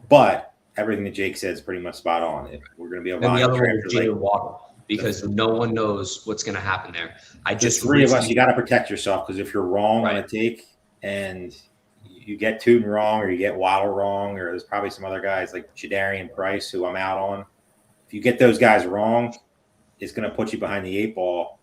but everything that Jake said is pretty much spot on. If we're going to be a volume Waddle, because no one knows what's going to happen there. Just three of us, you got to protect yourself, because if you're wrong on a take and you get Tootin wrong, or you get Waddle wrong, or there's probably some other guys like Jadarian Price who I'm out on. If you get those guys wrong, it's going to put you behind the 8 ball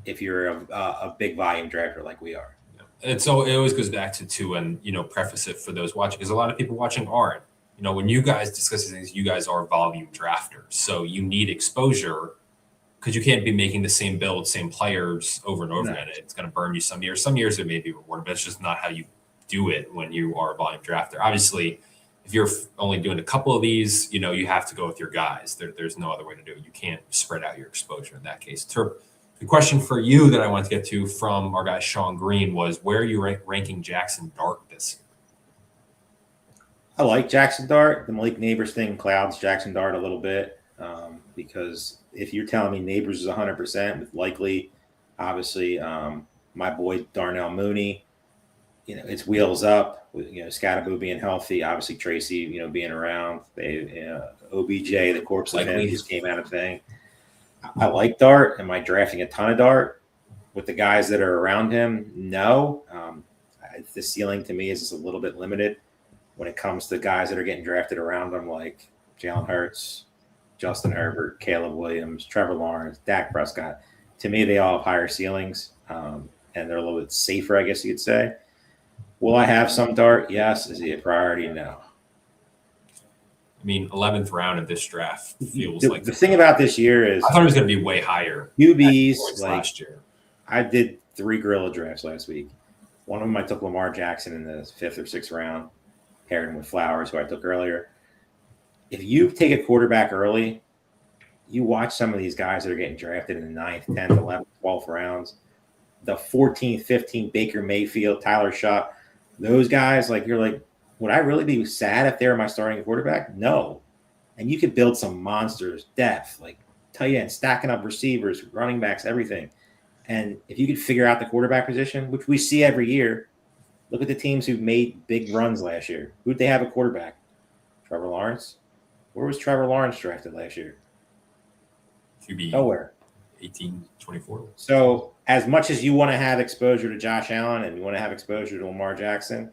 if you're a big volume drafter like we are. And so it always goes back to and preface it for those watching, because a lot of people watching aren't. when you guys discuss these things, you guys are volume drafters. So you need exposure because you can't be making the same build, same players over and over again. It's going to burn you some years. Some years it may be rewarded, but it's just not how you do it when you are a volume drafter. Obviously, if you're only doing a couple of these, you have to go with your guys. There's no other way to do it. You can't spread out your exposure in that case. Terp, the question for you that I wanted to get to from our guy Sean Green was, where are you ranking Jackson Dart this year? I like Jackson Dart. The Malik Neighbors thing clouds Jackson Dart a little bit because if you're telling me Neighbors is 100% with likely, obviously, my boy Darnell Mooney, it's wheels up with, Scatterboo being healthy, obviously Tracy, being around. They, OBJ, the corpse of him just came out of thing. I like Dart. Am I drafting a ton of Dart with the guys that are around him? No. The ceiling to me is just a little bit limited when it comes to guys that are getting drafted around him, like Jalen Hurts, Justin Herbert, Caleb Williams, Trevor Lawrence, Dak Prescott. To me, they all have higher ceilings, and they're a little bit safer, I guess you could say. Will I have some Dart? Yes. Is he a priority? No. I mean, 11th round of this draft feels like the thing about this year is I thought it was going to be way higher. QBs last year. I did 3 gorilla drafts last week. One of them I took Lamar Jackson in the 5th or 6th round, paired him with Flowers, who I took earlier. If you take a quarterback early, you watch some of these guys that are getting drafted in the 9th, 10th, 11th, 12th rounds, the 14th, 15th, Baker Mayfield, Tyler Shaw, those guys, you're like, would I really be sad if they were my starting quarterback? No. And you could build some monsters, depth, tight end, stacking up receivers, running backs, everything. And if you could figure out the quarterback position, which we see every year, look at the teams who made big runs last year. Who'd they have a quarterback? Trevor Lawrence? Where was Trevor Lawrence drafted last year? QB. Nowhere. 18-24. So as much as you want to have exposure to Josh Allen and you want to have exposure to Lamar Jackson,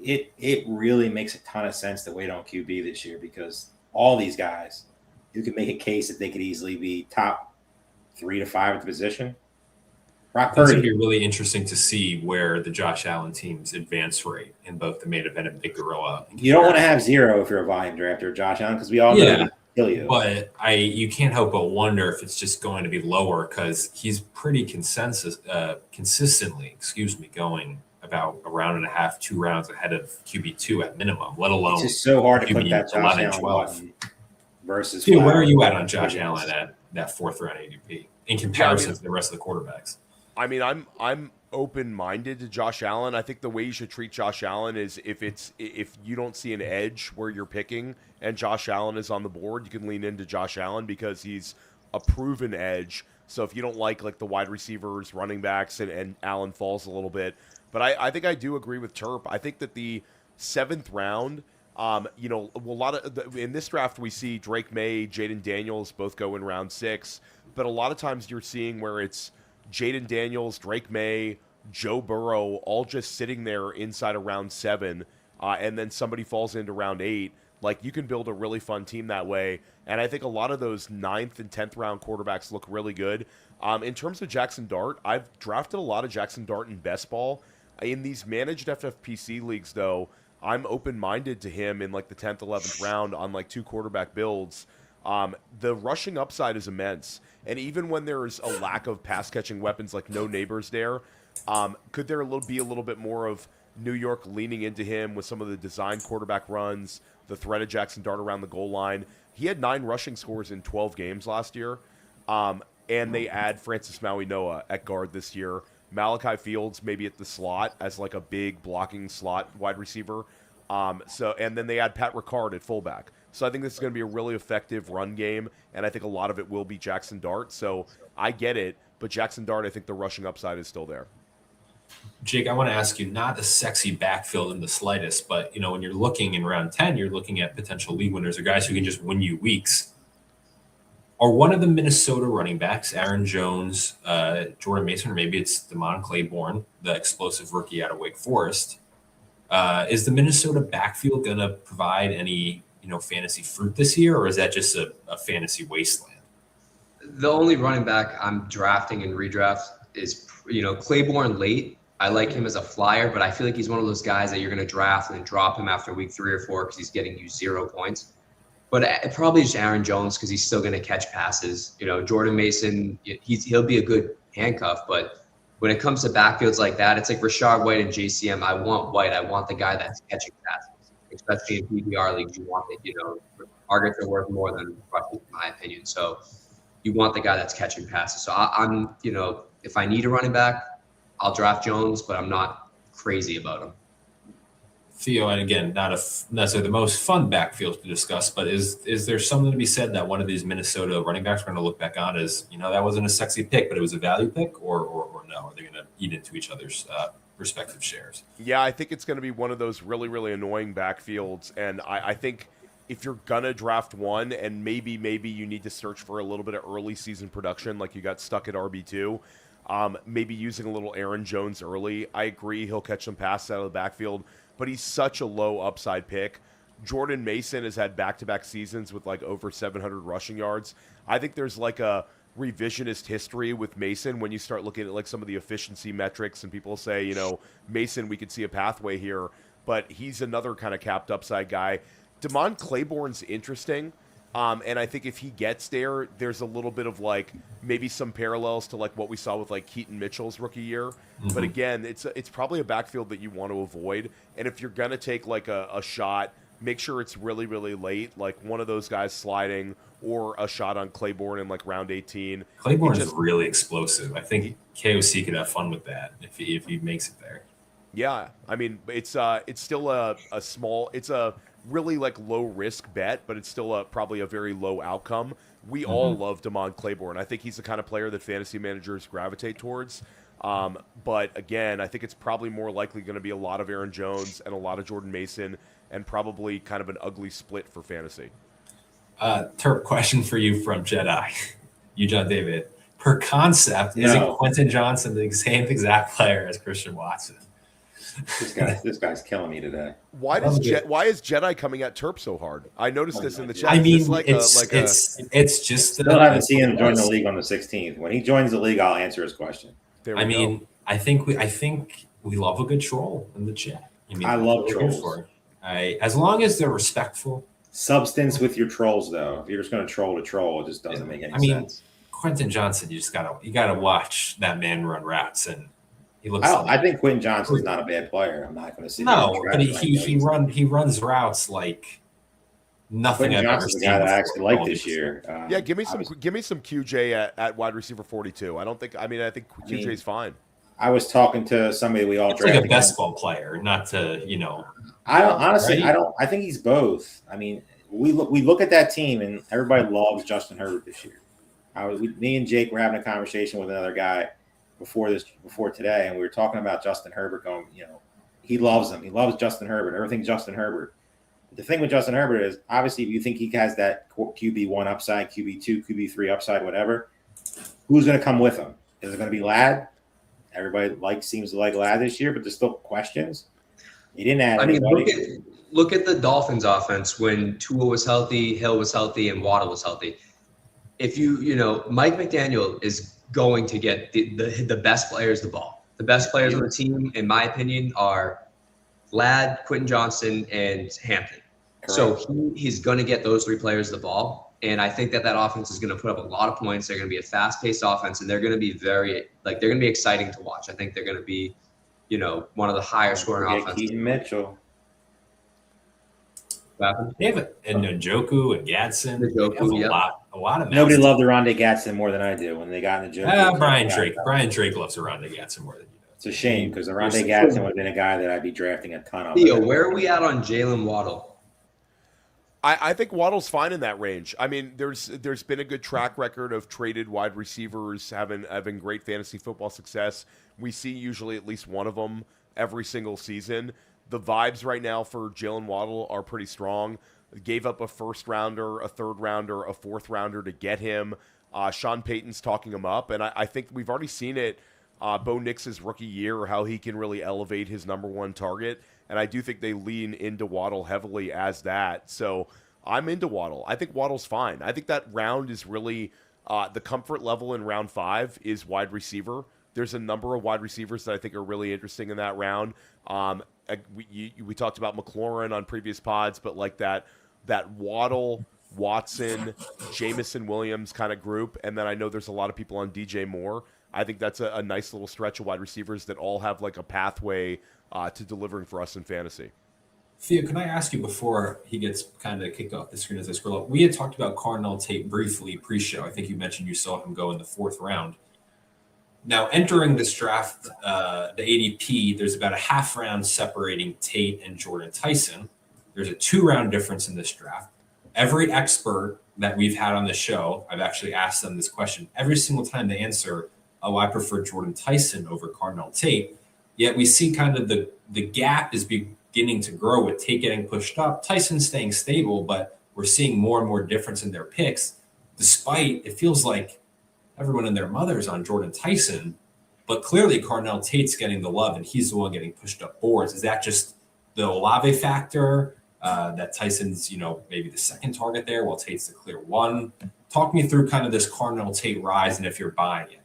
it really makes a ton of sense to wait on QB this year because all these guys, you could make a case that they could easily be top 3 to 5 at the position. It's going to be really interesting to see where the Josh Allen team's advance rate in both the main event and Big Gorilla. You don't want to have 0 if you're a volume drafter of Josh Allen because we all know he'll kill you. But you can't help but wonder if it's just going to be lower because he's pretty consistently, going about a round and a half, 2 rounds ahead of QB2 at minimum, let alone it's just so hard to click that Josh 11, Allen 12. Versus Dude, where are you at on Josh Allen at that 4th round ADP in comparison to the rest of the quarterbacks? I mean, I'm open-minded to Josh Allen. I think the way you should treat Josh Allen is if you don't see an edge where you're picking and Josh Allen is on the board, you can lean into Josh Allen because he's a proven edge. So if you don't like the wide receivers, running backs, and Allen falls a little bit. But I think I do agree with Terp. I think that the 7th round, a lot of in this draft we see Drake May, Jaden Daniels both go in round 6. But a lot of times you're seeing where it's Jaden Daniels, Drake May, Joe Burrow, all just sitting there inside of round 7, and then somebody falls into round 8. You can build a really fun team that way. And I think a lot of those 9th and 10th round quarterbacks look really good. In terms of Jackson Dart, I've drafted a lot of Jackson Dart in best ball. In these managed FFPC leagues, though, I'm open-minded to him in the 10th, 11th round on 2 quarterback builds. The rushing upside is immense. And even when there's a lack of pass-catching weapons no Neighbors there, could there be a little bit more of New York leaning into him with some of the designed quarterback runs, the threat of Jackson Dart around the goal line? He had 9 rushing scores in 12 games last year. And they add Francis Maui-Noah at guard this year. Malachi Fields maybe at the slot as a big blocking slot wide receiver. And then they add Pat Ricard at fullback. So I think this is going to be a really effective run game, and I think a lot of it will be Jackson Dart. So I get it, but Jackson Dart, I think the rushing upside is still there. Jake, I want to ask you, not a sexy backfield in the slightest, but when you're looking in round 10, you're looking at potential league winners or guys who can just win you weeks. Are one of the Minnesota running backs, Aaron Jones, Jordan Mason, or maybe it's Damon Claiborne, the explosive rookie out of Wake Forest, is the Minnesota backfield going to provide any fantasy fruit this year, or is that just a fantasy wasteland? The only running back I'm drafting in redraft is, Claiborne late. I like him as a flyer, but I feel like he's one of those guys that you're going to draft and drop him after week 3 or 4 because he's getting you 0 points. But it probably is Aaron Jones because he's still going to catch passes. Jordan Mason, he'll be a good handcuff, but when it comes to backfields like that, it's like Rashad White and JCM. I want White. I want the guy that's catching passes, especially in PPR leagues. You want the, targets are worth more than rushes, in my opinion. So you want the guy that's catching passes. So I'm, if I need a running back, I'll draft Jones, but I'm not crazy about him. Theo, and again, not necessarily the most fun backfield to discuss, but is there something to be said that one of these Minnesota running backs we're going to look back on as, that wasn't a sexy pick, but it was a value pick, or no? Are they going to eat into each other's respective shares? Yeah, I think it's going to be one of those really, really annoying backfields, and I think if you're going to draft one, and maybe you need to search for a little bit of early season production, like you got stuck at RB2, maybe using a little Aaron Jones early. I agree he'll catch some passes out of the backfield, but he's such a low upside pick. Jordan Mason has had back-to-back seasons with like over 700 rushing yards. I think there's like a revisionist history with Mason when you start looking at like some of the efficiency metrics and people say, Mason, we could see a pathway here, but he's another kind of capped upside guy. Damon Claiborne's interesting. And I think if he gets there, there's a little bit of like maybe some parallels to like what we saw with like Keaton Mitchell's rookie year. Mm-hmm. But again, it's probably a backfield that you want to avoid. And if you're going to take like a shot, make sure it's really, really late, like one of those guys sliding or a shot on Claiborne in like round 18. Claiborne's really explosive. I think KOC could have fun with that if he makes it there. Yeah. I mean, it's still a small, it's a really like low risk bet, but it's still probably a very low outcome. We all love Damon Claiborne. I think he's the kind of player that fantasy managers gravitate towards. But again, I think it's probably more likely going to be a lot of Aaron Jones and a lot of Jordan Mason and probably kind of an ugly split for fantasy. Terp, question for you from Jedi. You, John David. Per concept, isn't Quentin Johnson the same exact player as Christian Watson? This guy's killing me today. Why is Jedi coming at Terp so hard? I noticed this in the chat. I mean, it's just. Still haven't seen him join the league on the 16th. When he joins the league, I'll answer his question. I think we love a good troll in the chat. I love trolls. As long as they're respectful. Substance with your trolls, though. If you're just going to troll, it just doesn't make any sense. Quentin Johnson, you gotta watch that man run routes, and he looks. I think Quentin Johnson's not a bad player. I'm not going to say but he runs routes like nothing Quentin I've Johnson's ever seen. The guy that I actually like this year. Give me some QJ at wide receiver 42. I think QJ's fine. I was talking to somebody we all drafted. Like a best ball player, not to I think he's both. I mean, we look at that team and everybody loves Justin Herbert this year. Me and Jake were having a conversation with another guy before today, and we were talking about Justin Herbert going, he loves him. He loves Justin Herbert. Everything's Justin Herbert. But the thing with Justin Herbert is, obviously, if you think he has that QB1 upside, QB2, QB3 upside, whatever, who's going to come with him? Is it going to be Ladd? Everybody seems to like Ladd this year, but there's still questions. He didn't add anybody. Look at the Dolphins offense when Tua was healthy, Hill was healthy, and Waddle was healthy. If Mike McDaniel is going to get the best players the ball. The best players on the team, in my opinion, are Ladd, Quentin Johnson, and Hampton. Correct. So he's going to get those 3 players the ball. And I think that offense is going to put up a lot of points. They're going to be a fast-paced offense, and they're going to be they're going to be exciting to watch. I think they're going to be, one of the higher scoring offenses. Keaton Mitchell. They have Njoku and Gadsden. A lot of nobody loved Rondé Gadsden more than I do when they got Njoku. Brian Drake loves Rondé Gadsden more than you do. It's a shame because Rondé Gadsden would have been a guy that I'd be drafting a ton of. Theo, where are we at on Jalen Waddle? I think Waddle's fine in that range. I mean, there's been a good track record of traded wide receivers having great fantasy football success. We see usually at least one of them every single season. The vibes right now for Jalen Waddle are pretty strong. Gave up a first rounder, a third rounder, a fourth rounder to get him. Sean Payton's talking him up, and I think we've already seen it. Bo Nix's rookie year, how he can really elevate his number one target. And I do think they lean into Waddle heavily as that. So I'm into Waddle. I think Waddle's fine. I think that round is really the comfort level in round 5 is wide receiver. There's a number of wide receivers that I think are really interesting in that round. We talked about McLaurin on previous pods, but like that Waddle, Watson, Jamison Williams kind of group, and then I know there's a lot of people on DJ Moore. I think that's a nice little stretch of wide receivers that all have like a pathway to delivering for us in fantasy. Theo, can I ask you before he gets kind of kicked off the screen as I scroll up? We had talked about Carnell Tate briefly pre-show. I think you mentioned you saw him go in the 4th round. Now, entering this draft, the ADP, there's about a half round separating Tate and Jordan Tyson. There's a 2-round difference in this draft. Every expert that we've had on the show, I've actually asked them this question. Every single time they answer, oh, I prefer Jordan Tyson over Carnell Tate. Yet we see kind of the gap is beginning to grow with Tate getting pushed up, Tyson staying stable, but we're seeing more and more difference in their picks, despite it feels like everyone and their mother's on Jordan Tyson, but clearly Carnell Tate's getting the love and he's the one getting pushed up boards. Is that just the Olave factor, that Tyson's, maybe the second target there while Tate's the clear one? Talk me through kind of this Carnell Tate rise and if you're buying it.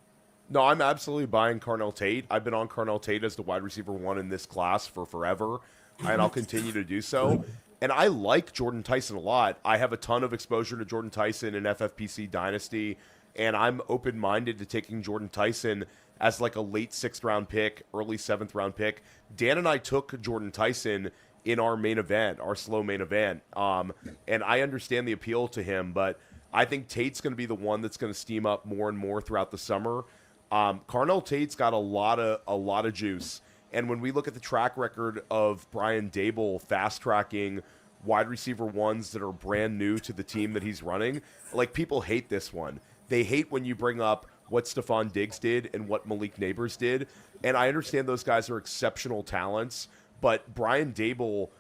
No, I'm absolutely buying Carnell Tate. I've been on Carnell Tate as the wide receiver 1 in this class for forever, and I'll continue to do so. And I like Jordan Tyson a lot. I have a ton of exposure to Jordan Tyson in FFPC Dynasty, and I'm open-minded to taking Jordan Tyson as like a late 6th round pick, early 7th round pick. Dan and I took Jordan Tyson in our main event, our slow main event. And I understand the appeal to him, but I think Tate's going to be the one that's going to steam up more and more throughout the summer. Carnell Tate's got a lot of juice. And when we look at the track record of Brian Dable fast-tracking wide receiver 1s that are brand new to the team that he's running, like, people hate this one. They hate when you bring up what Stephon Diggs did and what Malik Neighbors did. And I understand those guys are exceptional talents, but Brian Dable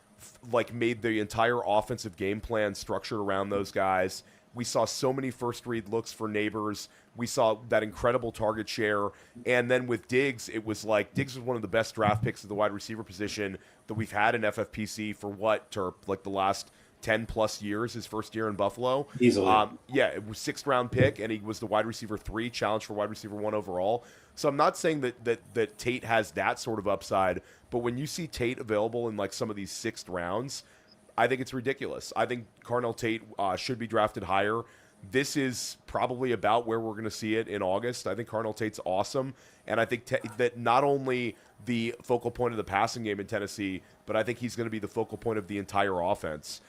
made the entire offensive game plan structured around those guys. We saw so many first read looks for Neighbors. We saw that incredible target share. And then with Diggs, it was like Diggs was one of the best draft picks of the wide receiver position that we've had in FFPC for the last 10 plus years, his first year in Buffalo. Easily. It was 6th round pick, and he was the wide receiver 3, challenged for wide receiver 1 overall. So I'm not saying that Tate has that sort of upside, but when you see Tate available in like some of these 6th rounds, I think it's ridiculous. I think Carnell Tate should be drafted higher. This is probably about where we're going to see it in August. I think Carnell Tate's awesome, and I think that not only the focal point of the passing game in Tennessee, but I think he's going to be the focal point of the entire offense.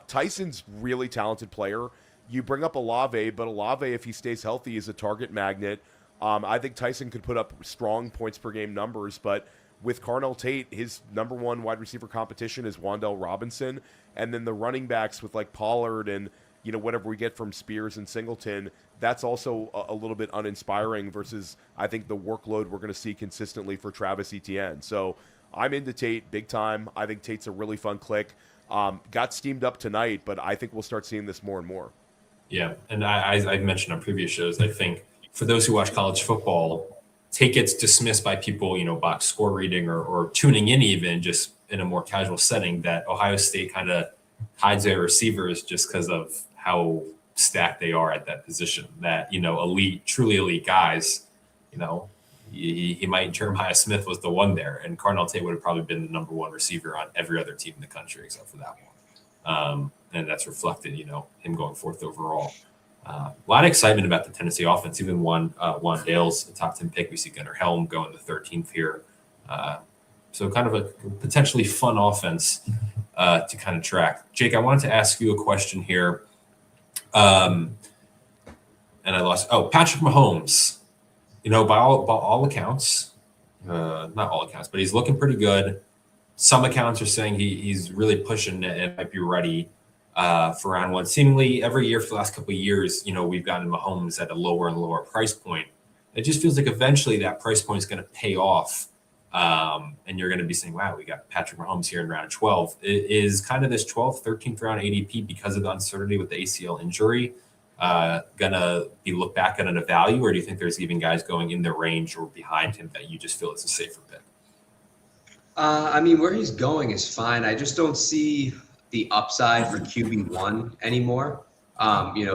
Tyson's really talented player. You bring up Olave, but Olave, if he stays healthy, is a target magnet. I think Tyson could put up strong points per game numbers, but with Carnell Tate, his number 1 wide receiver competition is Wan'Dale Robinson, and then the running backs with like Pollard and whatever we get from Spears and Singleton, that's also a little bit uninspiring versus I think the workload we're going to see consistently for Travis Etienne. So I'm into Tate big time. I think Tate's a really fun click. Got steamed up tonight, but I think we'll start seeing this more and more. Yeah, and I've mentioned on previous shows, I think for those who watch college football, Tate gets dismissed by people, box score reading or tuning in even just in a more casual setting, that Ohio State kind of hides their receivers just because of how stacked they are at that position. That, elite, truly elite guys, he might, Jeremiah Smith was the one there, and Carnell Tate would have probably been the number 1 receiver on every other team in the country except for that one. And that's reflected, him going 4th overall. A lot of excitement about the Tennessee offense. Even Wan'Dale's the top 10 pick. We see Gunnar Helm going the 13th here. So kind of a potentially fun offense to kind of track. Jake, I wanted to ask you a question here. And I lost. Oh, Patrick Mahomes. By all accounts, not all accounts, but he's looking pretty good. Some accounts are saying he's really pushing it and might be ready for round 1. Seemingly every year for the last couple of years, we've gotten Mahomes at a lower and lower price point. It just feels like eventually that price point is going to pay off. And you're going to be saying, wow, we got Patrick Mahomes here in round 12. Is kind of this 12th, 13th round ADP because of the uncertainty with the ACL injury going to be looked back at a value, or do you think there's even guys going in the range or behind him that you just feel it's a safer pick? Where he's going is fine. I just don't see the upside for QB1 anymore.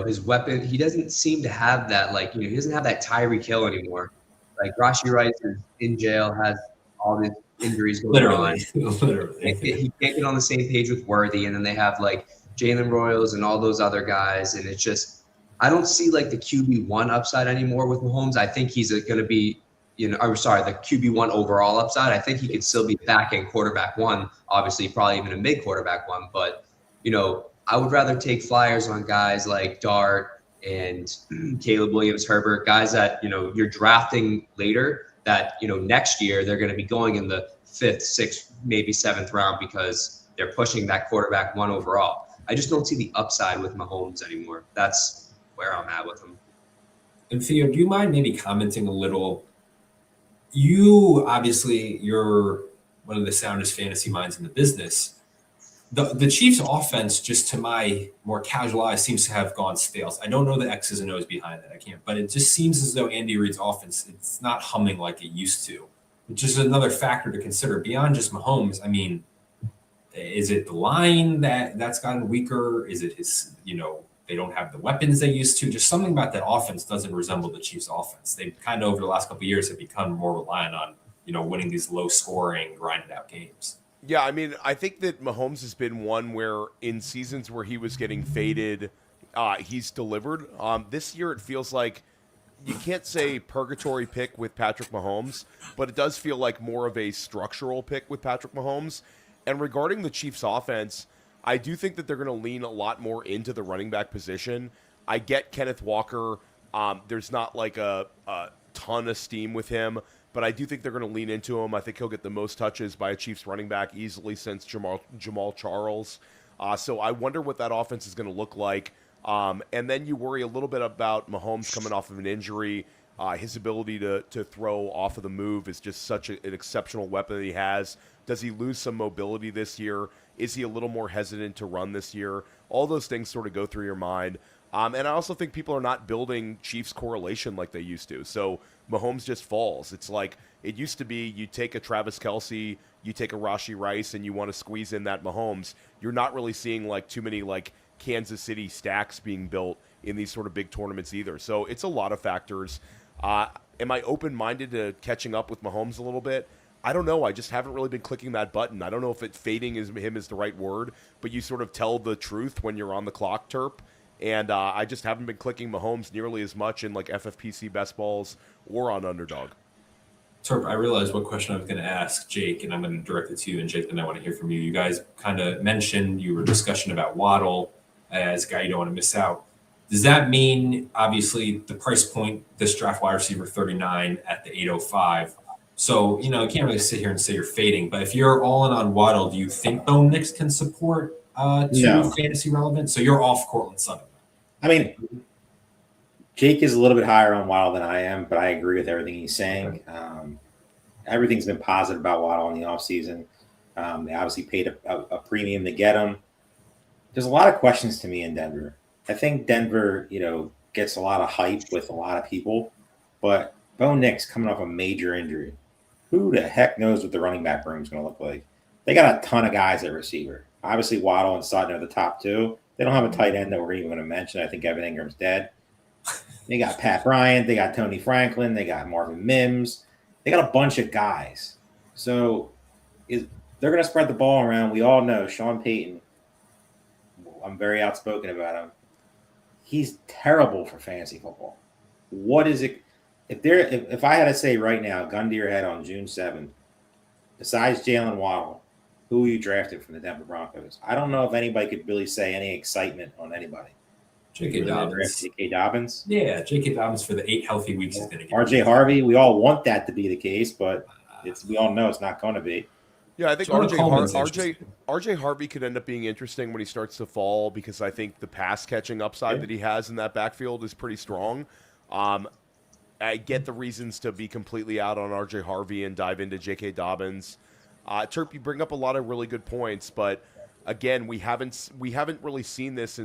His weapon, he doesn't seem to have that, he doesn't have that Tyreek Hill anymore. Like Rashi Rice is in jail, has all these injuries going on. Literally. He can't get on the same page with Worthy, and then they have like Jalen Royals and all those other guys, and it's just I don't see like the QB1 upside anymore with Mahomes. I think he's going to be, the QB1 overall upside. I think he could still be back in quarterback one, obviously probably even a mid quarterback one, but I would rather take flyers on guys like Dart and Caleb Williams, Herbert, guys that, you're drafting later that, next year they're going to be going in the 5th, 6th, maybe 7th round because they're pushing that quarterback one overall. I just don't see the upside with Mahomes anymore. That's where I'm at with him. And Theo, do you mind maybe commenting a little? You're one of the soundest fantasy minds in the business. The Chiefs' offense, just to my more casual eye, seems to have gone stale. I don't know the X's and O's behind that. I can't. But it just seems as though Andy Reid's offense, it's not humming like it used to, which is another factor to consider beyond just Mahomes. I mean, is it the line that's gotten weaker? Is it his, they don't have the weapons they used to? Just something about that offense doesn't resemble the Chiefs' offense. They've kind of over the last couple of years have become more reliant on, winning these low-scoring, grinded-out games. Yeah, I mean, I think that Mahomes has been one where in seasons where he was getting faded, he's delivered. This year it feels like you can't say purgatory pick with Patrick Mahomes, but it does feel like more of a structural pick with Patrick Mahomes. And regarding the Chiefs' offense, I do think that they're going to lean a lot more into the running back position. I get Kenneth Walker. There's not like a ton of steam with him, but I do think they're going to lean into him. I think he'll get the most touches by a Chiefs running back easily since Jamal Charles. So I wonder what that offense is going to look like. And then you worry a little bit about Mahomes coming off of an injury. His ability to throw off of the move is just such an exceptional weapon that he has. Does he lose some mobility this year? Is he a little more hesitant to run this year? All those things sort of go through your mind. And I also think people are not building Chiefs correlation like they used to. So Mahomes just falls. It's like it used to be you take a Travis Kelce, you take a Rashi Rice, and you want to squeeze in that Mahomes. You're not really seeing like too many like Kansas City stacks being built in these sort of big tournaments either. So it's a lot of factors. Am I open-minded to catching up with Mahomes a little bit? I don't know. I just haven't really been clicking that button. I don't know if fading him is the right word, but you sort of tell the truth when you're on the clock, Terp. And I just haven't been clicking Mahomes nearly as much in like FFPC best balls or on Underdog. Terp, I realized what question I was going to ask Jake, and I'm going to direct it to you. And Jake, then I want to hear from you. You guys kind of mentioned you were discussion about Waddle as a guy you don't want to miss out. Does that mean, obviously, the price point, this draft wide receiver 39 at the 805? So, you can't really sit here and say you're fading. But if you're all in on Waddle, do you think Bo Nix can support fantasy relevant? So you're off Cortland Sutton. I mean, Jake is a little bit higher on Waddle than I am, but I agree with everything he's saying. Everything's been positive about Waddle in the offseason. They obviously paid a premium to get him. There's a lot of questions to me in Denver. I think Denver, gets a lot of hype with a lot of people, but Bo Nix coming off a major injury. Who the heck knows what the running back room is going to look like? They got a ton of guys at receiver. Obviously, Waddle and Sutton are the top two. They don't have a tight end that we're even going to mention. I think Evan Ingram's dead. They got Pat Bryant. They got Tony Franklin. They got Marvin Mims. They got a bunch of guys. So they're going to spread the ball around. We all know Sean Payton. I'm very outspoken about him. He's terrible for fantasy football. What is it? If I had to say right now, gun to your head on June 7th, besides Jalen Waddle, who you drafted from the Denver Broncos, I don't know if anybody could really say any excitement on anybody. J.K. Dobbins. J.K. Dobbins? Yeah, J.K. Dobbins for the 8 healthy weeks he's going to get. R.J. Harvey, we all want that to be the case, but we all know it's not going to be. Yeah, I think RJ Harvey could end up being interesting when he starts to fall because I think the pass catching upside that he has in that backfield is pretty strong. I get the reasons to be completely out on RJ Harvey and dive into J.K. Dobbins. Terp, you bring up a lot of really good points, but again, we haven't really seen this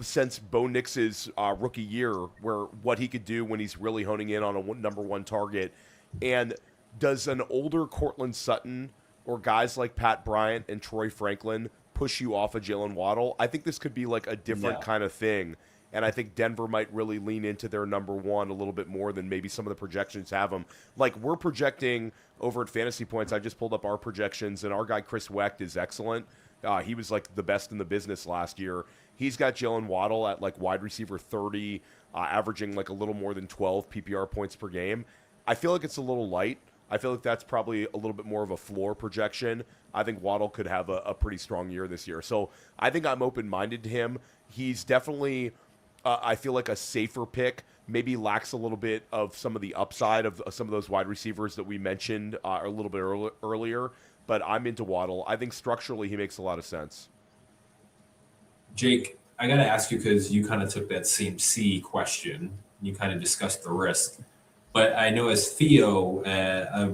since Bo Nix's rookie year, where what he could do when he's really honing in on a number one target. And does an older Cortland Sutton or guys like Pat Bryant and Troy Franklin push you off of Jalen Waddle? I think this could be like a different kind of thing. and I think Denver might really lean into their number one a little bit more than maybe some of the projections have them. Like, we're projecting over at Fantasy Points, I just pulled up our projections, and our guy Chris Wecht is excellent. He was like the best in the business last year. He's got Jalen Waddle at like wide receiver 30, averaging like a little more than 12 PPR points per game. I feel like it's a little light. I feel like that's probably a little bit more of a floor projection. I think Waddle could have a pretty strong year this year. So I think I'm open-minded to him. He's definitely, I feel like, a safer pick. Maybe lacks a little bit of some of the upside of some of those wide receivers that we mentioned a little bit earlier. But I'm into Waddle. I think structurally he makes a lot of sense. Jake, I got to ask you, because you kind of took that CMC question. You kind of discussed the risk. But I know, as Theo,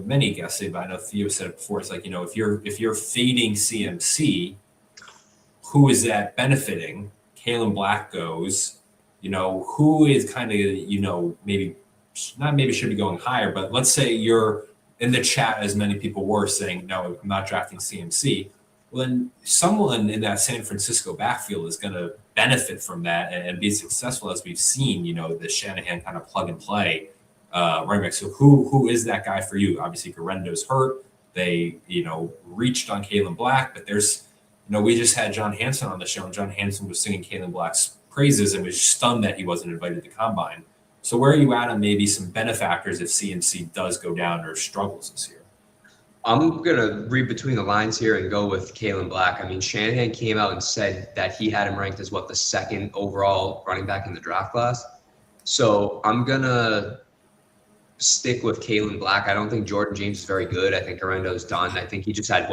many guests say, but I know Theo said it before, it's like, if you're fading CMC, who is that benefiting? Kalen Black goes, who is kind of, maybe should be going higher, but let's say you're in the chat, as many people were saying, no, I'm not drafting CMC. Well, then someone in that San Francisco backfield is going to benefit from that and be successful, as we've seen, the Shanahan kind of plug and play running back. So who is that guy for you? Obviously, Garendo's hurt. They, reached on Kalen Black, but there's, we just had John Hanson on the show, and John Hanson was singing Kalen Black's praises and was stunned that he wasn't invited to Combine. So where are you at on maybe some benefactors if CMC does go down or struggles this year? I'm going to read between the lines here and go with Kalen Black. I mean, Shanahan came out and said that he had him ranked as, the second overall running back in the draft class. So I'm going to stick with Kalen Black. I don't think Jordan James is very good. I think Garendo's done. I think he just had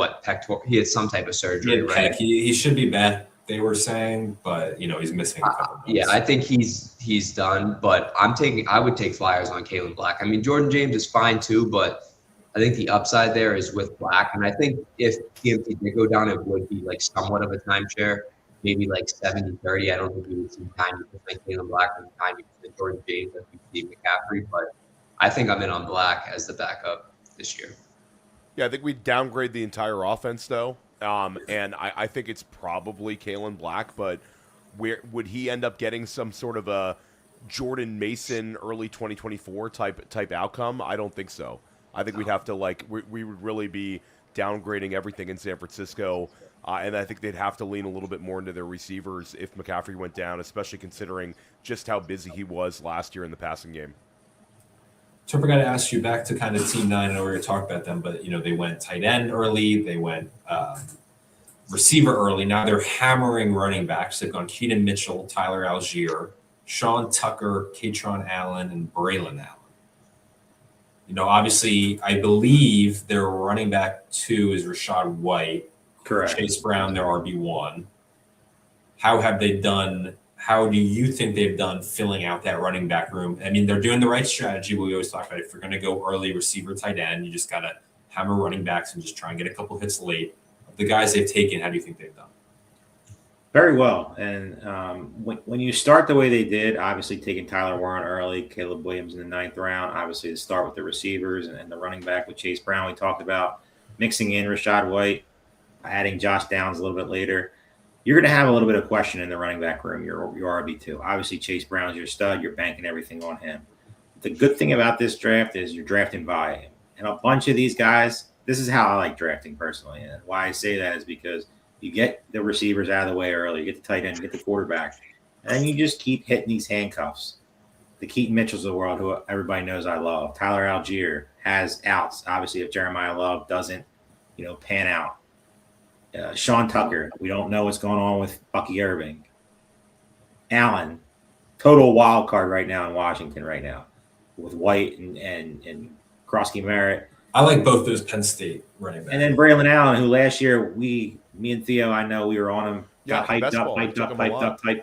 he had some type of surgery, right? He should be back, they were saying, but he's missing a couple months. Yeah, I think he's done, but I would take flyers on Kalen Black. I mean, Jordan James is fine too, but I think the upside there is with Black. And I think if CMC did go down, it would be like somewhat of a timeshare, maybe like 70-30. I don't think we would see 90% Kalen Black and 90% Jordan James as we see McCaffrey, but I think I'm in on Black as the backup this year. Yeah, I think we downgrade the entire offense, though. And I think it's probably Kalen Black, but would he end up getting some sort of a Jordan Mason early 2024 type outcome? I don't think so. I think we'd have to, we would really be downgrading everything in San Francisco, and I think they'd have to lean a little bit more into their receivers if McCaffrey went down, especially considering just how busy he was last year in the passing game. Terp, I got to ask you back to kind of Team 9. I know we were talking about them, but, they went tight end early. They went receiver early. Now they're hammering running backs. They've gone Keaton Mitchell, Tyler Algier, Sean Tucker, Katron Allen, and Braylon Allen. Obviously, I believe their running back 2 is Rachaad White. Correct. Chase Brown, their RB1. How have they done? How do you think they've done filling out that running back room? I mean, they're doing the right strategy. We always talk about if you're going to go early receiver, tight end, you just got to hammer running backs and just try and get a couple hits late. The guys they've taken, how do you think they've done? Very well. And when you start the way they did, obviously taking Tyler Warren early, Caleb Williams in the 9th round, obviously to start with the receivers and the running back with Chase Brown, we talked about mixing in Rachaad White, adding Josh Downs a little bit later. You're going to have a little bit of question in the running back room, your RB2. Obviously, Chase Brown's your stud. You're banking everything on him. The good thing about this draft is you're drafting by him. And a bunch of these guys, this is how I like drafting personally. And why I say that is because you get the receivers out of the way early, you get the tight end, you get the quarterback, and then you just keep hitting these handcuffs. The Keaton Mitchells of the world, who everybody knows I love. Tyler Algier has outs. Obviously, if Jeremiah Love doesn't, pan out. Sean Tucker, we don't know what's going on with Bucky Irving. Allen, total wild card right now in Washington right now with White and Krosky Merritt. I like both those Penn State running backs. And then Braylon Allen, who last year me and Theo, I know we were on him, got hyped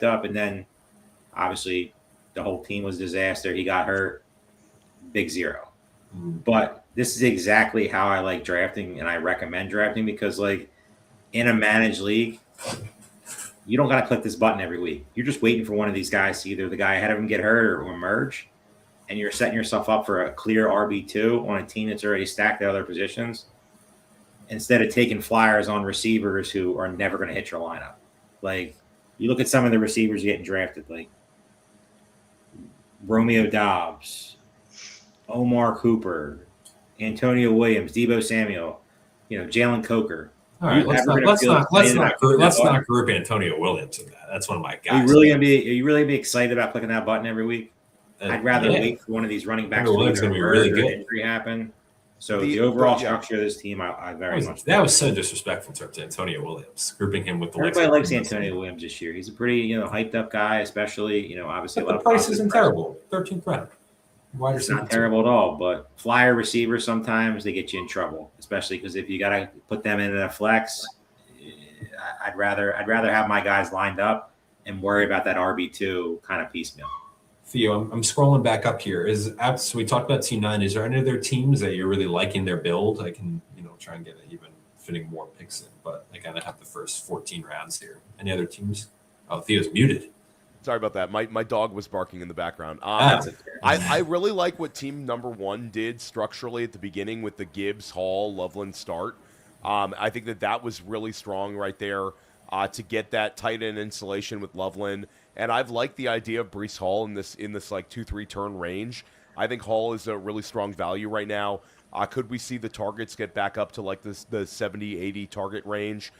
up, and then obviously the whole team was a disaster. He got hurt, big zero. But this is exactly how I like drafting, and I recommend drafting because, in a managed league, you don't got to click this button every week. You're just waiting for one of these guys to either the guy ahead of him get hurt or emerge, and you're setting yourself up for a clear RB2 on a team that's already stacked at other positions instead of taking flyers on receivers who are never going to hit your lineup. You look at some of the receivers getting drafted, Romeo Dobbs, Omar Cooper, Antonio Williams, Debo Samuel, Jalen Coker. All right, let's not group Antonio Williams in that. That's one of my guys. Are you really gonna be excited about clicking that button every week? I'd rather wait for one of these running backs to be really good. Injury happen. So the overall structure of this team, I very much. That was so disrespectful to Antonio Williams, grouping him with the. Everybody likes Antonio Williams this year. He's a pretty hyped up guy, especially obviously. But the price isn't terrible. 13th round. It's not terrible at all, but flyer receivers sometimes they get you in trouble, especially because if you got to put them in a flex, I'd rather have my guys lined up and worry about that RB2 kind of piecemeal. Theo, I'm scrolling back up here. So we talked about T9. Is there any other teams that you're really liking their build? I can try and get even fitting more picks in, but I gotta have the first 14 rounds here. Any other teams? Oh, Theo's muted. Sorry about that. My dog was barking in the background. I really like what team number 1 did structurally at the beginning with the Gibbs, Hall, Loveland start. I think that was really strong right there to get that tight end insulation with Loveland. And I've liked the idea of Breece Hall in this like 2-3 turn range. I think Hall is a really strong value right now. Could we see the targets get back up to like the 70-80 target range?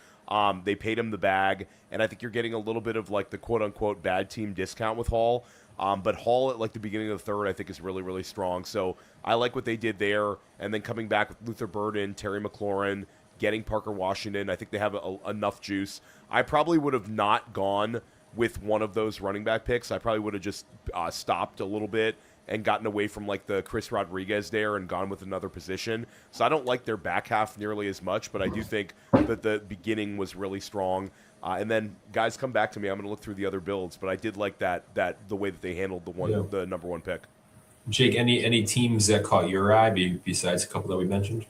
They paid him the bag, and I think you're getting a little bit of like the quote-unquote bad team discount with Hall. But Hall at like the beginning of the third, I think, is really, really strong. So I like what they did there. And then coming back with Luther Burden, Terry McLaurin, getting Parker Washington, I think they have enough juice. I probably would have not gone with one of those running back picks. I probably would have just stopped a little bit and gotten away from like the Chris Rodriguez there and gone with another position. So I don't like their back half nearly as much, but I do think that the beginning was really strong. And then guys, come back to me. I'm going to look through the other builds, but I did like that the way that they handled the number 1 pick. Jake, any teams that caught your eye besides a couple that we mentioned?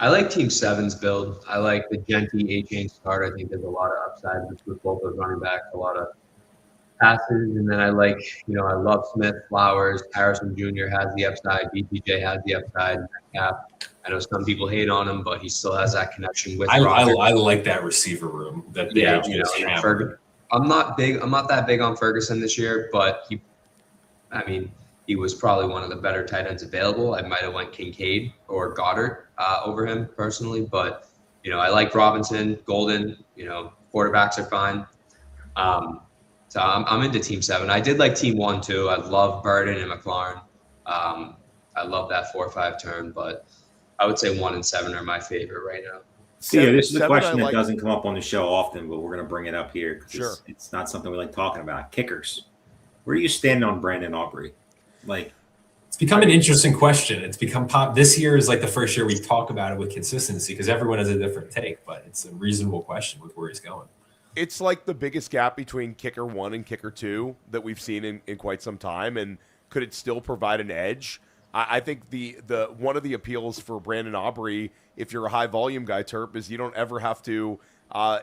I like Team 7's build. I like the Genty A-Chain start. I think there's a lot of upside with both those running backs, a lot of passes. And then I like, I love Smith, Flowers, Harrison Jr. has the upside, BTJ has the upside, Metcalf. I know some people hate on him, but he still has that connection with Rodgers. I like that receiver room. I'm not that big on Ferguson this year, but he was probably one of the better tight ends available. I might have went Kincaid or Goddard over him personally, but I like Robinson, Golden. Quarterbacks are fine. So I'm into Team 7. I did like Team 1 too. I love Burden and McLaurin. I love that 4-5 turn, but I would say 1 and 7 are my favorite right now. This is a question that doesn't come up on the show often, but we're going to bring it up here because sure. It's not something we like talking about. Kickers. Where do you stand on Brandon Aubrey? It's become an interesting question. It's become pop. This year is like the first year we talk about it with consistency because everyone has a different take, but it's a reasonable question with where he's going. It's like the biggest gap between kicker 1 and kicker 2 that we've seen in quite some time. And could it still provide an edge? I think the one of the appeals for Brandon Aubrey, if you're a high volume guy, Terp, is you don't ever have to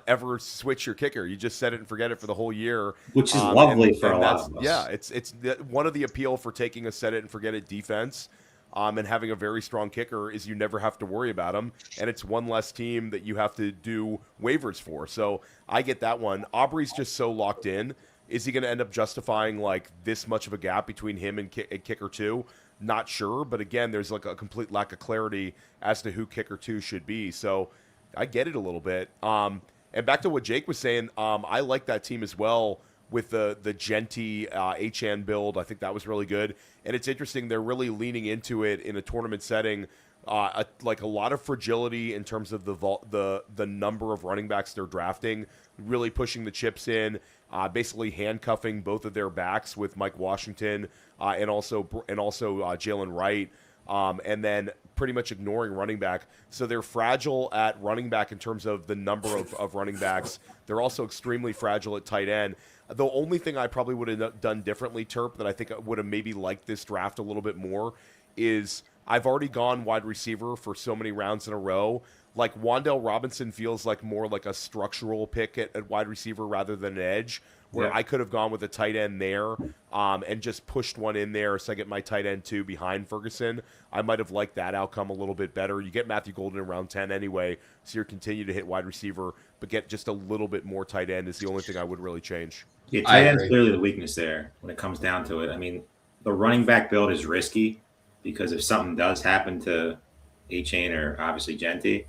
ever switch your kicker. You just set it and forget it for the whole year, which is lovely for a lot of us. Yeah, it's one of the appeal for taking a set it and forget it defense. And having a very strong kicker is you never have to worry about him, and it's one less team that you have to do waivers for. So I get that one. Aubrey's just so locked in. Is he going to end up justifying like this much of a gap between him and kicker 2? Not sure, but again, there's like a complete lack of clarity as to who kicker 2 should be. So I get it a little bit. And back to what Jake was saying, I like that team as well. With the Genty HN build, I think that was really good. And it's interesting, they're really leaning into it in a tournament setting, like a lot of fragility in terms of the number of running backs they're drafting, really pushing the chips in, basically handcuffing both of their backs with Mike Washington and also Jalen Wright, and then pretty much ignoring running back. So they're fragile at running back in terms of the number of running backs. They're also extremely fragile at tight end. The only thing I probably would have done differently, Terp, that I think I would have maybe liked this draft a little bit more is I've already gone wide receiver for so many rounds in a row. Like Wan'Dale Robinson feels like more like a structural pick at wide receiver rather than an edge, where I could have gone with a tight end there and just pushed one in there so I get my tight end 2 behind Ferguson. I might have liked that outcome a little bit better. You get Matthew Golden in round 10 anyway, so you continue to hit wide receiver, but get just a little bit more tight end is the only thing I would really change. Yeah, tight end's clearly the weakness there when it comes down to it. I mean, the running back build is risky because if something does happen to A-Chain or obviously Genty,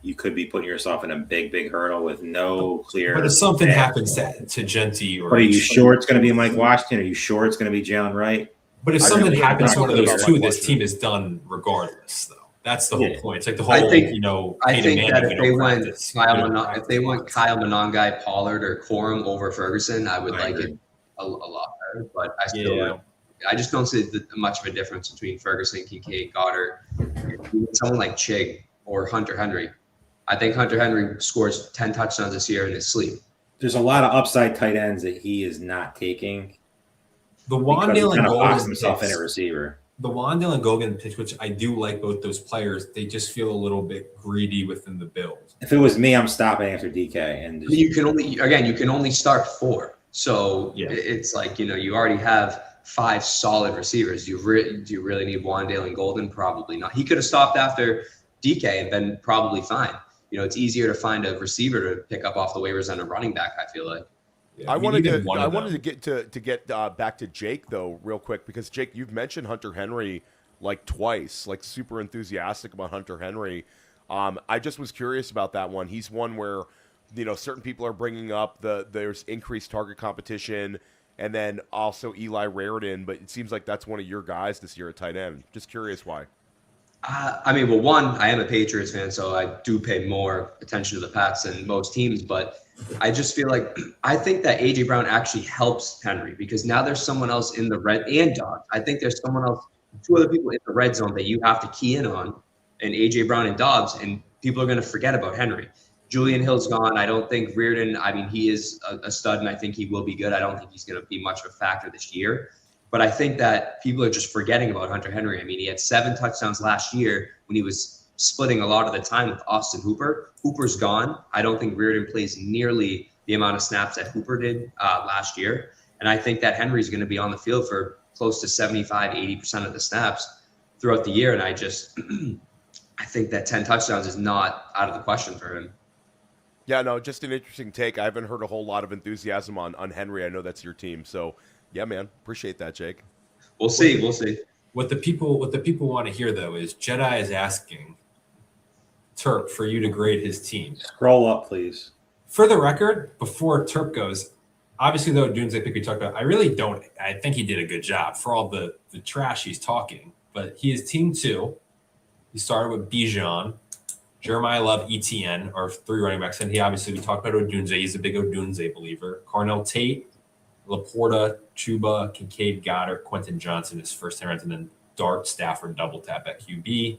you could be putting yourself in a big hurdle with no clear. But if something happens to Genty or. But are you sure it's going to be Mike Washington? Are you sure it's going to be Jalen Wright? But if something happens to one of those two, this team is done regardless, though. That's the whole point. It's like the whole, I think that if they went Kyle Monangai, Pollard, or Corum over Ferguson, I would like it a lot better. But I just don't see much of a difference between Ferguson, Kincaid, Goddard, even someone like Chig or Hunter Henry. I think Hunter Henry scores 10 touchdowns this year in his sleep. There's a lot of upside tight ends that he is not taking. The Wandale and Golden himself in a receiver. The Wandale and Golden pitch, which I do like both those players, they just feel a little bit greedy within the build. If it was me, I'm stopping after DK. And you can only start 4. So it's like, you already have 5 solid receivers. Do you really need Wandale and Golden? Probably not. He could have stopped after DK and been probably fine. It's easier to find a receiver to pick up off the waivers than a running back, I feel like. I wanted to get back to Jake though real quick, because Jake, you've mentioned Hunter Henry like twice, like super enthusiastic about Hunter Henry. I just was curious about that one. He's one where certain people are bringing up there's increased target competition, and then also Eli Raritan, but it seems like that's one of your guys this year at tight end. Just curious why. I am a Patriots fan, so I do pay more attention to the Pats than most teams, but I just feel like I think that A.J. Brown actually helps Henry because now there's someone else in the red and Doug. I think there's someone else, 2 other people in the red zone that you have to key in on, and A.J. Brown and Dobbs, and people are going to forget about Henry. Julian Hill's gone. I don't think Reardon, he is a stud, and I think he will be good. I don't think he's going to be much of a factor this year. But I think that people are just forgetting about Hunter Henry. He had 7 touchdowns last year when he was splitting a lot of the time with Austin Hooper. Hooper's gone. I don't think Reardon plays nearly the amount of snaps that Hooper did last year. And I think that Henry's going to be on the field for close to 75, 80% of the snaps throughout the year. And I think that 10 touchdowns is not out of the question for him. Yeah, no, just an interesting take. I haven't heard a whole lot of enthusiasm on Henry. I know that's your team. So, yeah, man, appreciate that, Jake. We'll see. What the people want to hear, though, is Jedi is asking Terp for you to grade his team. Scroll up, please. For the record, before Terp goes, obviously, though, Dunes, I think we talked about, I think he did a good job for all the trash he's talking, but he is team 2. He started with Bijan, Jeremiah Love, ETN, our 3 running backs, and we talked about Odunze. He's a big Odunze believer. Carnell Tate, Laporta, Chuba, Kincaid, Goddard, Quentin Johnson, his first 10 rounds, and then Dart, Stafford, double tap at QB.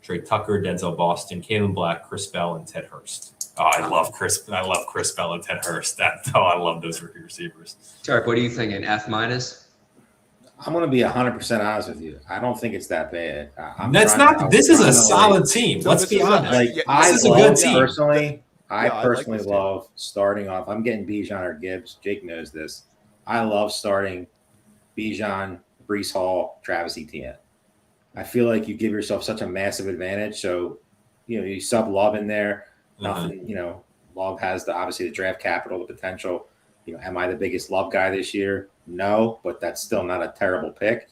Trey Tucker, Denzel Boston, Kalen Black, Chris Bell, and Ted Hurst. Oh, I love Chris Bell and Ted Hurst. I love those rookie receivers. Tarek, what are you thinking? F-? I'm going to be 100% honest with you. I don't think it's that bad. This is a solid team. Let's be honest. This is a good team. I personally love starting off. I'm getting Bijan or Gibbs. Jake knows this. I love starting Bijan, Breece Hall, Travis Etienne. I feel like you give yourself such a massive advantage. So, you sub Love in there. Nothing, Love has obviously the draft capital, the potential. Am I the biggest Love guy this year? No, but that's still not a terrible pick.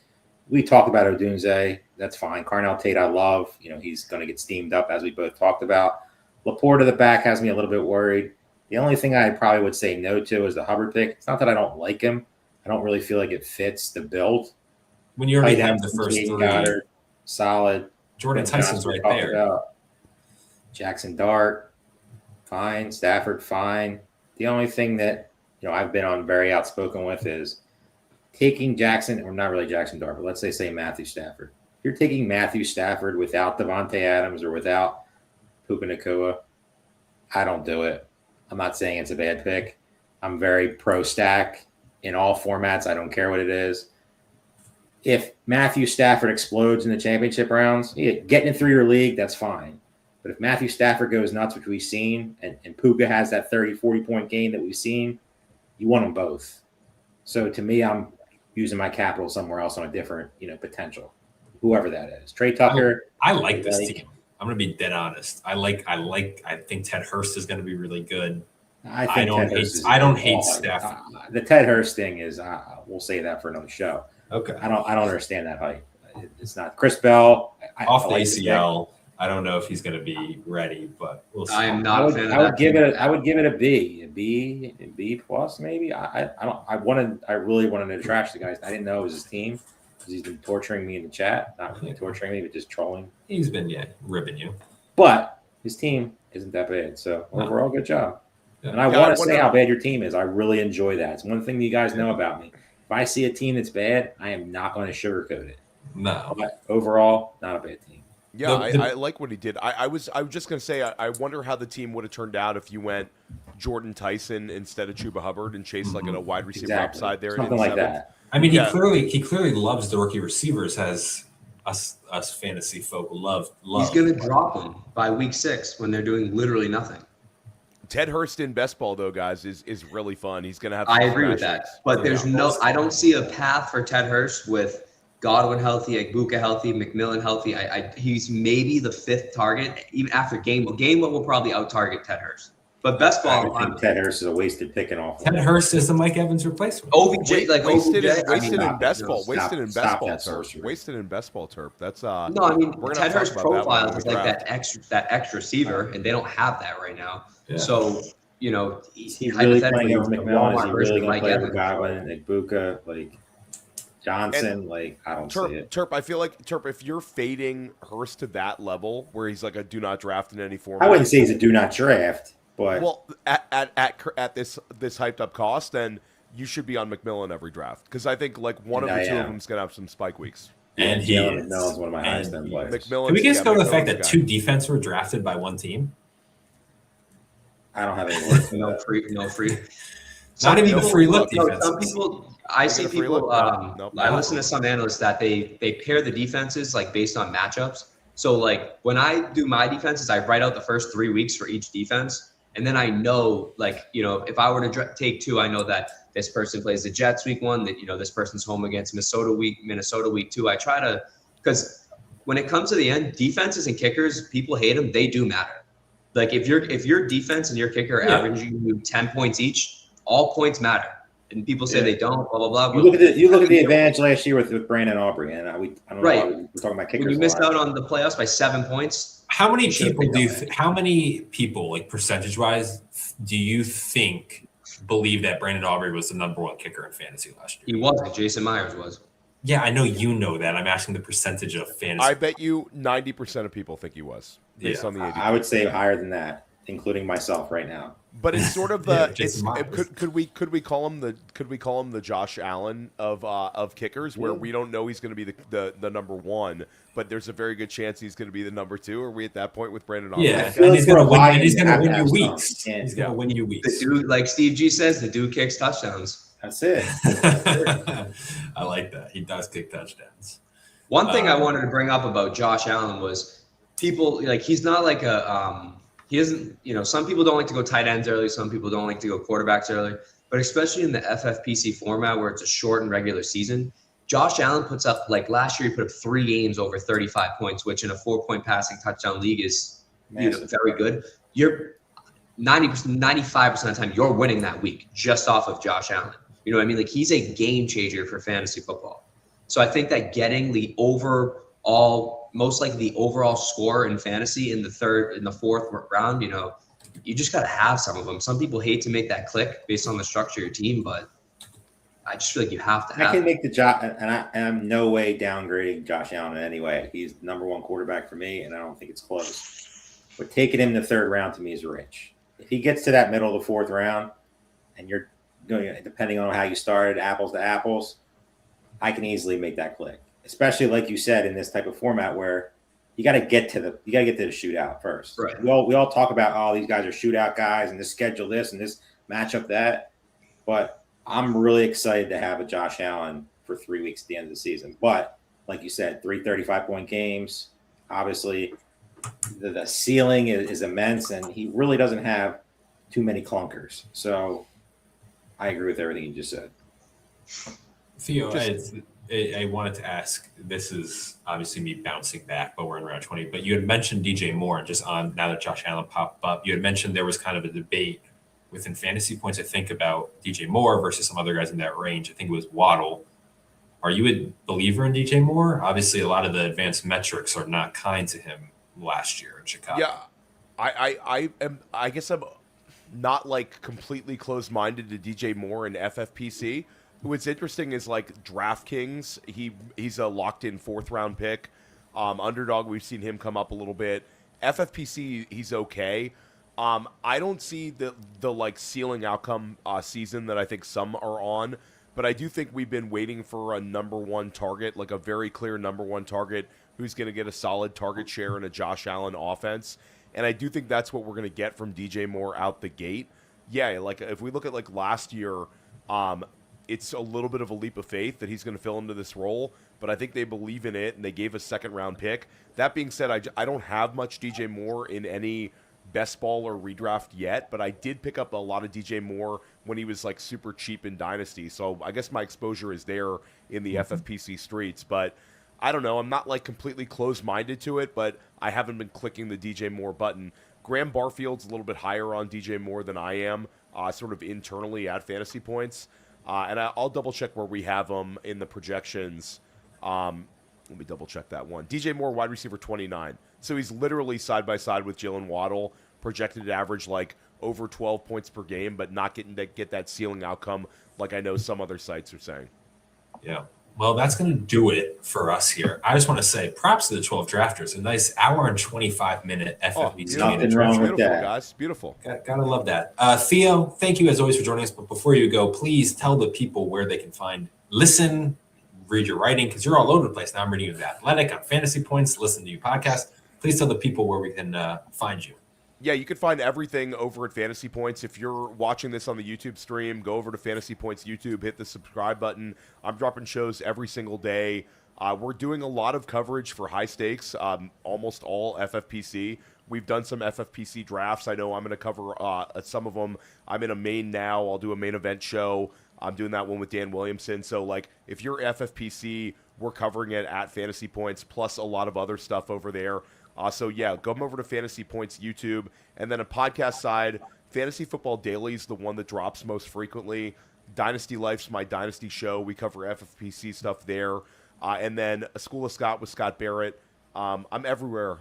We talked about Odunze. That's fine. Carnell Tate, I love. He's going to get steamed up, as we both talked about. Laporte to the back has me a little bit worried. The only thing I probably would say no to is the Hubbard pick. It's not that I don't like him. I don't really feel like it fits the build. When you already have the first 3. Goddard, solid. Jordan Tyson's right there. Jackson Dart, fine. Stafford, fine. The only thing that I've been on very outspoken with is taking Jackson, or not really Jackson Dart, but let's say Matthew Stafford. If you're taking Matthew Stafford without Devontae Adams or without Puka Nacua, I don't do it. I'm not saying it's a bad pick. I'm very pro-stack in all formats. I don't care what it is. If Matthew Stafford explodes in the championship rounds, getting it through your league, that's fine. But if Matthew Stafford goes nuts, which we've seen, and Puka has that 30, 40-point game that we've seen, you want them both. So to me, I'm using my capital somewhere else on a different, potential, whoever that is. Trey Tucker. I like this team. I'm going to be dead honest. I think Ted Hurst is going to be really good. I don't hate Stafford. The Ted Hurst thing is, we'll say that for another show. Okay. I don't understand that hype. It's not Chris Bell. Off the ACL. I don't know if he's going to be ready, but we'll see. I am not. I would give it a B plus maybe. I really wanted to trash the guy. I didn't know it was his team because he's been torturing me in the chat. Not really torturing me, but just trolling. He's been ribbing you. But his team isn't that bad. So overall, good job. Yeah. And I want to say how bad your team is. I really enjoy that. It's one thing you guys know about me. If I see a team that's bad, I am not going to sugarcoat it. No. But overall, not a bad team. Yeah, I like what he did. I was just going to say, I wonder how the team would have turned out if you went Jordan Tyson instead of Chuba Hubbard and chased like a wide receiver upside there. Something like that. I mean, he clearly loves the rookie receivers, as us fantasy folk love. He's going to drop them by week 6 when they're doing literally nothing. Ted Hurst in best ball, though, guys, is really fun. He's going to have. I agree with that, but there's I don't see a path for Ted Hurst with Godwin healthy, Egbuka healthy, McMillan healthy. He's maybe the 5th target, even after Gainwell. Gainwell will probably out-target Ted Hurst. But best ball, I think Ted Hurst is a wasted pick and off. Ted Hurst is the Mike Evans replacement. OBJ, wasted OBJ, in best ball. Wasted in best ball terp. Wasted in best ball terp. That's no, I mean Ted Hurst's profile is like that extra receiver, and they don't have that right now. Yeah. So is he really playing over McMillan? Is he really going to play over Evans. Godwin, Egbuka, like Johnson? I don't see it. Terp, I feel like if you're fading Hurst to that level where he's like a do not draft in any format. I wouldn't say he's a do not draft, but at this hyped up cost, then you should be on McMillan every draft because I think like one of the two of them is going to have some spike weeks. And McMillan's one of my highest end players. Can we just go to the fact that 2 defense were drafted by one team? I don't have any words for no that. free. Not even the free look defense. Some people, I see people. I listen to some analysts that they pair the defenses like based on matchups. So like when I do my defenses, I write out the first 3 weeks for each defense, and then I know if I were to take 2, I know that this person plays the Jets week 1, that this person's home against Minnesota week 2. I try to, because when it comes to the end, defenses and kickers, people hate them. They do matter. Like if your defense and your kicker are averaging you 10 points each, all points matter. And people say they don't. Blah blah blah. You look at the advantage last year with Brandon Aubrey, and I don't know why we're talking about kickers. When you missed out on the playoffs by 7 points. How many people, like percentage wise, do you think believe that Brandon Aubrey was the number 1 kicker in fantasy last year? He wasn't. Jason Myers was. Yeah, I know you know that. I'm asking the percentage of fantasy. I bet you 90% of people think he was based on the ADP. I would say higher than that, including myself right now. But it's sort of the could we call him the Josh Allen of kickers, where we don't know he's going to be the number 1, but there's a very good chance he's going to be the number 2. Are we at that point with Brandon Aubrey? Yeah, and he's going to win. He's going to win you weeks. He's going to win you weeks. The dude, like Steve G says, the dude kicks touchdowns. That's it. I like that. He does kick touchdowns. One thing I wanted to bring up about Josh Allen was people he's not like he isn't, some people don't like to go tight ends early. Some people don't like to go quarterbacks early, but especially in the FFPC format where it's a short and regular season, Josh Allen puts up, like last year, he put up 3 games over 35 points, which in a 4-point passing touchdown league is very good. You're 90%, 95% of the time you're winning that week just off of Josh Allen. You know what I mean? Like he's a game changer for fantasy football. So I think that getting the most likely the overall score in fantasy in the 4th round, you just got to have some of them. Some people hate to make that click based on the structure of your team, but I just feel like you have to have. I can make the job, and I'm no way downgrading Josh Allen in any way. He's the number 1 quarterback for me, and I don't think it's close. But taking him in the 3rd round to me is rich. If he gets to that middle of the 4th round, and you're going, depending on how you started, apples to apples, I can easily make that click. Especially like you said in this type of format where you got to get to the shootout first. Right. We all talk about these guys are shootout guys and this schedule this and this matchup that, but I'm really excited to have a Josh Allen for 3 weeks at the end of the season. But like you said, 3 35-point games. Obviously, the ceiling is immense, and he really doesn't have too many clunkers. So I agree with everything you just said. Theo, I wanted to ask, this is obviously me bouncing back, but we're in round 20, but you had mentioned DJ Moore, and just on now that Josh Allen popped up, you had mentioned there was kind of a debate within fantasy points, I think, about DJ Moore versus some other guys in that range. I think it was Waddle. Are you a believer in DJ Moore? Obviously, a lot of the advanced metrics are not kind to him last year in Chicago. Yeah, I guess I'm not like completely closed-minded to DJ Moore and FFPC. What's interesting is like DraftKings, he's a locked-in 4th-round pick. Underdog, we've seen him come up a little bit. FFPC, he's okay. I don't see the like ceiling outcome season that I think some are on, but I do think we've been waiting for a number 1 target, like a very clear number 1 target who's going to get a solid target share in a Josh Allen offense. And I do think that's what we're going to get from DJ Moore out the gate. Yeah, like if we look at like last year, it's a little bit of a leap of faith that he's going to fill into this role, but I think they believe in it and they gave a 2nd-round pick. That being said, I don't have much DJ Moore in any best ball or redraft yet, but I did pick up a lot of DJ Moore when he was like super cheap in Dynasty. So I guess my exposure is there in the FFPC streets, but I don't know. I'm not like completely closed-minded to it, but I haven't been clicking the DJ Moore button. Graham Barfield's a little bit higher on DJ Moore than I am, sort of internally at Fantasy Points. And I'll double-check where we have him in the projections. Let me double-check that one. DJ Moore, wide receiver 29. So he's literally side-by-side with Jalen Waddle, projected to average like over 12 points per game, but not get that ceiling outcome like I know some other sites are saying. Yeah. Well, that's going to do it for us here. I just want to say props to the 12 drafters. A nice hour and 25-minute FFPC Main Event Draft. Beautiful, guys. Beautiful. Gotta love that. Theo, thank you as always for joining us. But before you go, please tell the people where they can listen, read your writing, because you're all over the place. Now I'm reading you The Athletic, on Fantasy Points, listen to your podcast. Please tell the people where we can find you. Yeah, you can find everything over at Fantasy Points. If you're watching this on the YouTube stream, go over to Fantasy Points YouTube, hit the subscribe button. I'm dropping shows every single day. We're doing a lot of coverage for high stakes, almost all FFPC. We've done some FFPC drafts. I know I'm going to cover some of them. I'm in a main now. I'll do a main event show. I'm doing that one with Dan Williamson. So, like, if you're FFPC, we're covering it at Fantasy Points, plus a lot of other stuff over there. So, yeah, go over to Fantasy Points YouTube. And then a podcast side, Fantasy Football Daily is the one that drops most frequently. Dynasty Life's my Dynasty show. We cover FFPC stuff there. And then A School of Scott with Scott Barrett. I'm everywhere.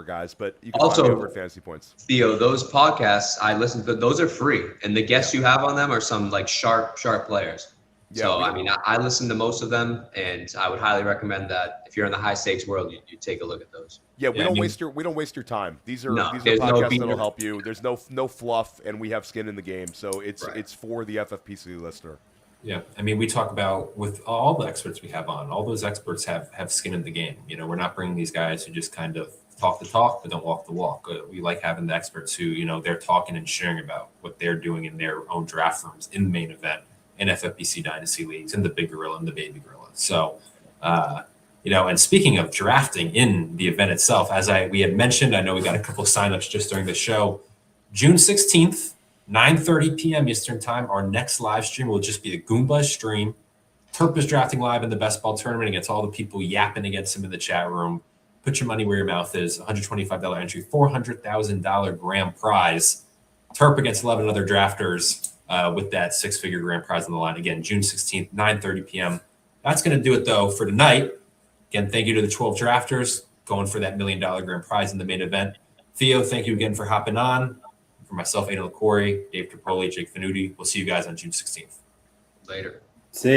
Guys. But you can also find me over at Fantasy Points. Theo, those podcasts I listen to, those are free. And the guests you have on them are some like sharp players. Yeah, so, I mean, I listen to most of them, and I would highly recommend that if you're in the high stakes world, you take a look at those. Yeah, we don't waste your time. These are podcasts that'll help you. There's no fluff, and we have skin in the game, so it's for the FFPC listener. Yeah, I mean, we talk about with all the experts we have on. All those experts have skin in the game. You know, we're not bringing these guys who just kind of talk the talk but don't walk the walk. We like having the experts who, you know, they're talking and sharing about what they're doing in their own draft rooms in the main event, in FFPC Dynasty leagues, in the big gorilla and the baby gorilla. So, you know, and speaking of drafting in the event itself, as we had mentioned, I know we got a couple of signups just during the show. June 16th, 9:30 p.m. Eastern time, our next live stream will just be a Goombuzz stream. Terp is drafting live in the best ball tournament against all the people yapping against him in the chat room. Put your money where your mouth is. $125 entry, $400,000 grand prize. Terp against 11 other drafters. With that 6-figure grand prize on the line. Again, June 16th, 9:30 p.m. That's going to do it, though, for tonight. Again, thank you to the 12 drafters going for that $1 million grand prize in the main event. Theo, thank you again for hopping on. For myself, Aidan Liquorie, Dave Terpoilli, Jake Venuti. We'll see you guys on June 16th. Later.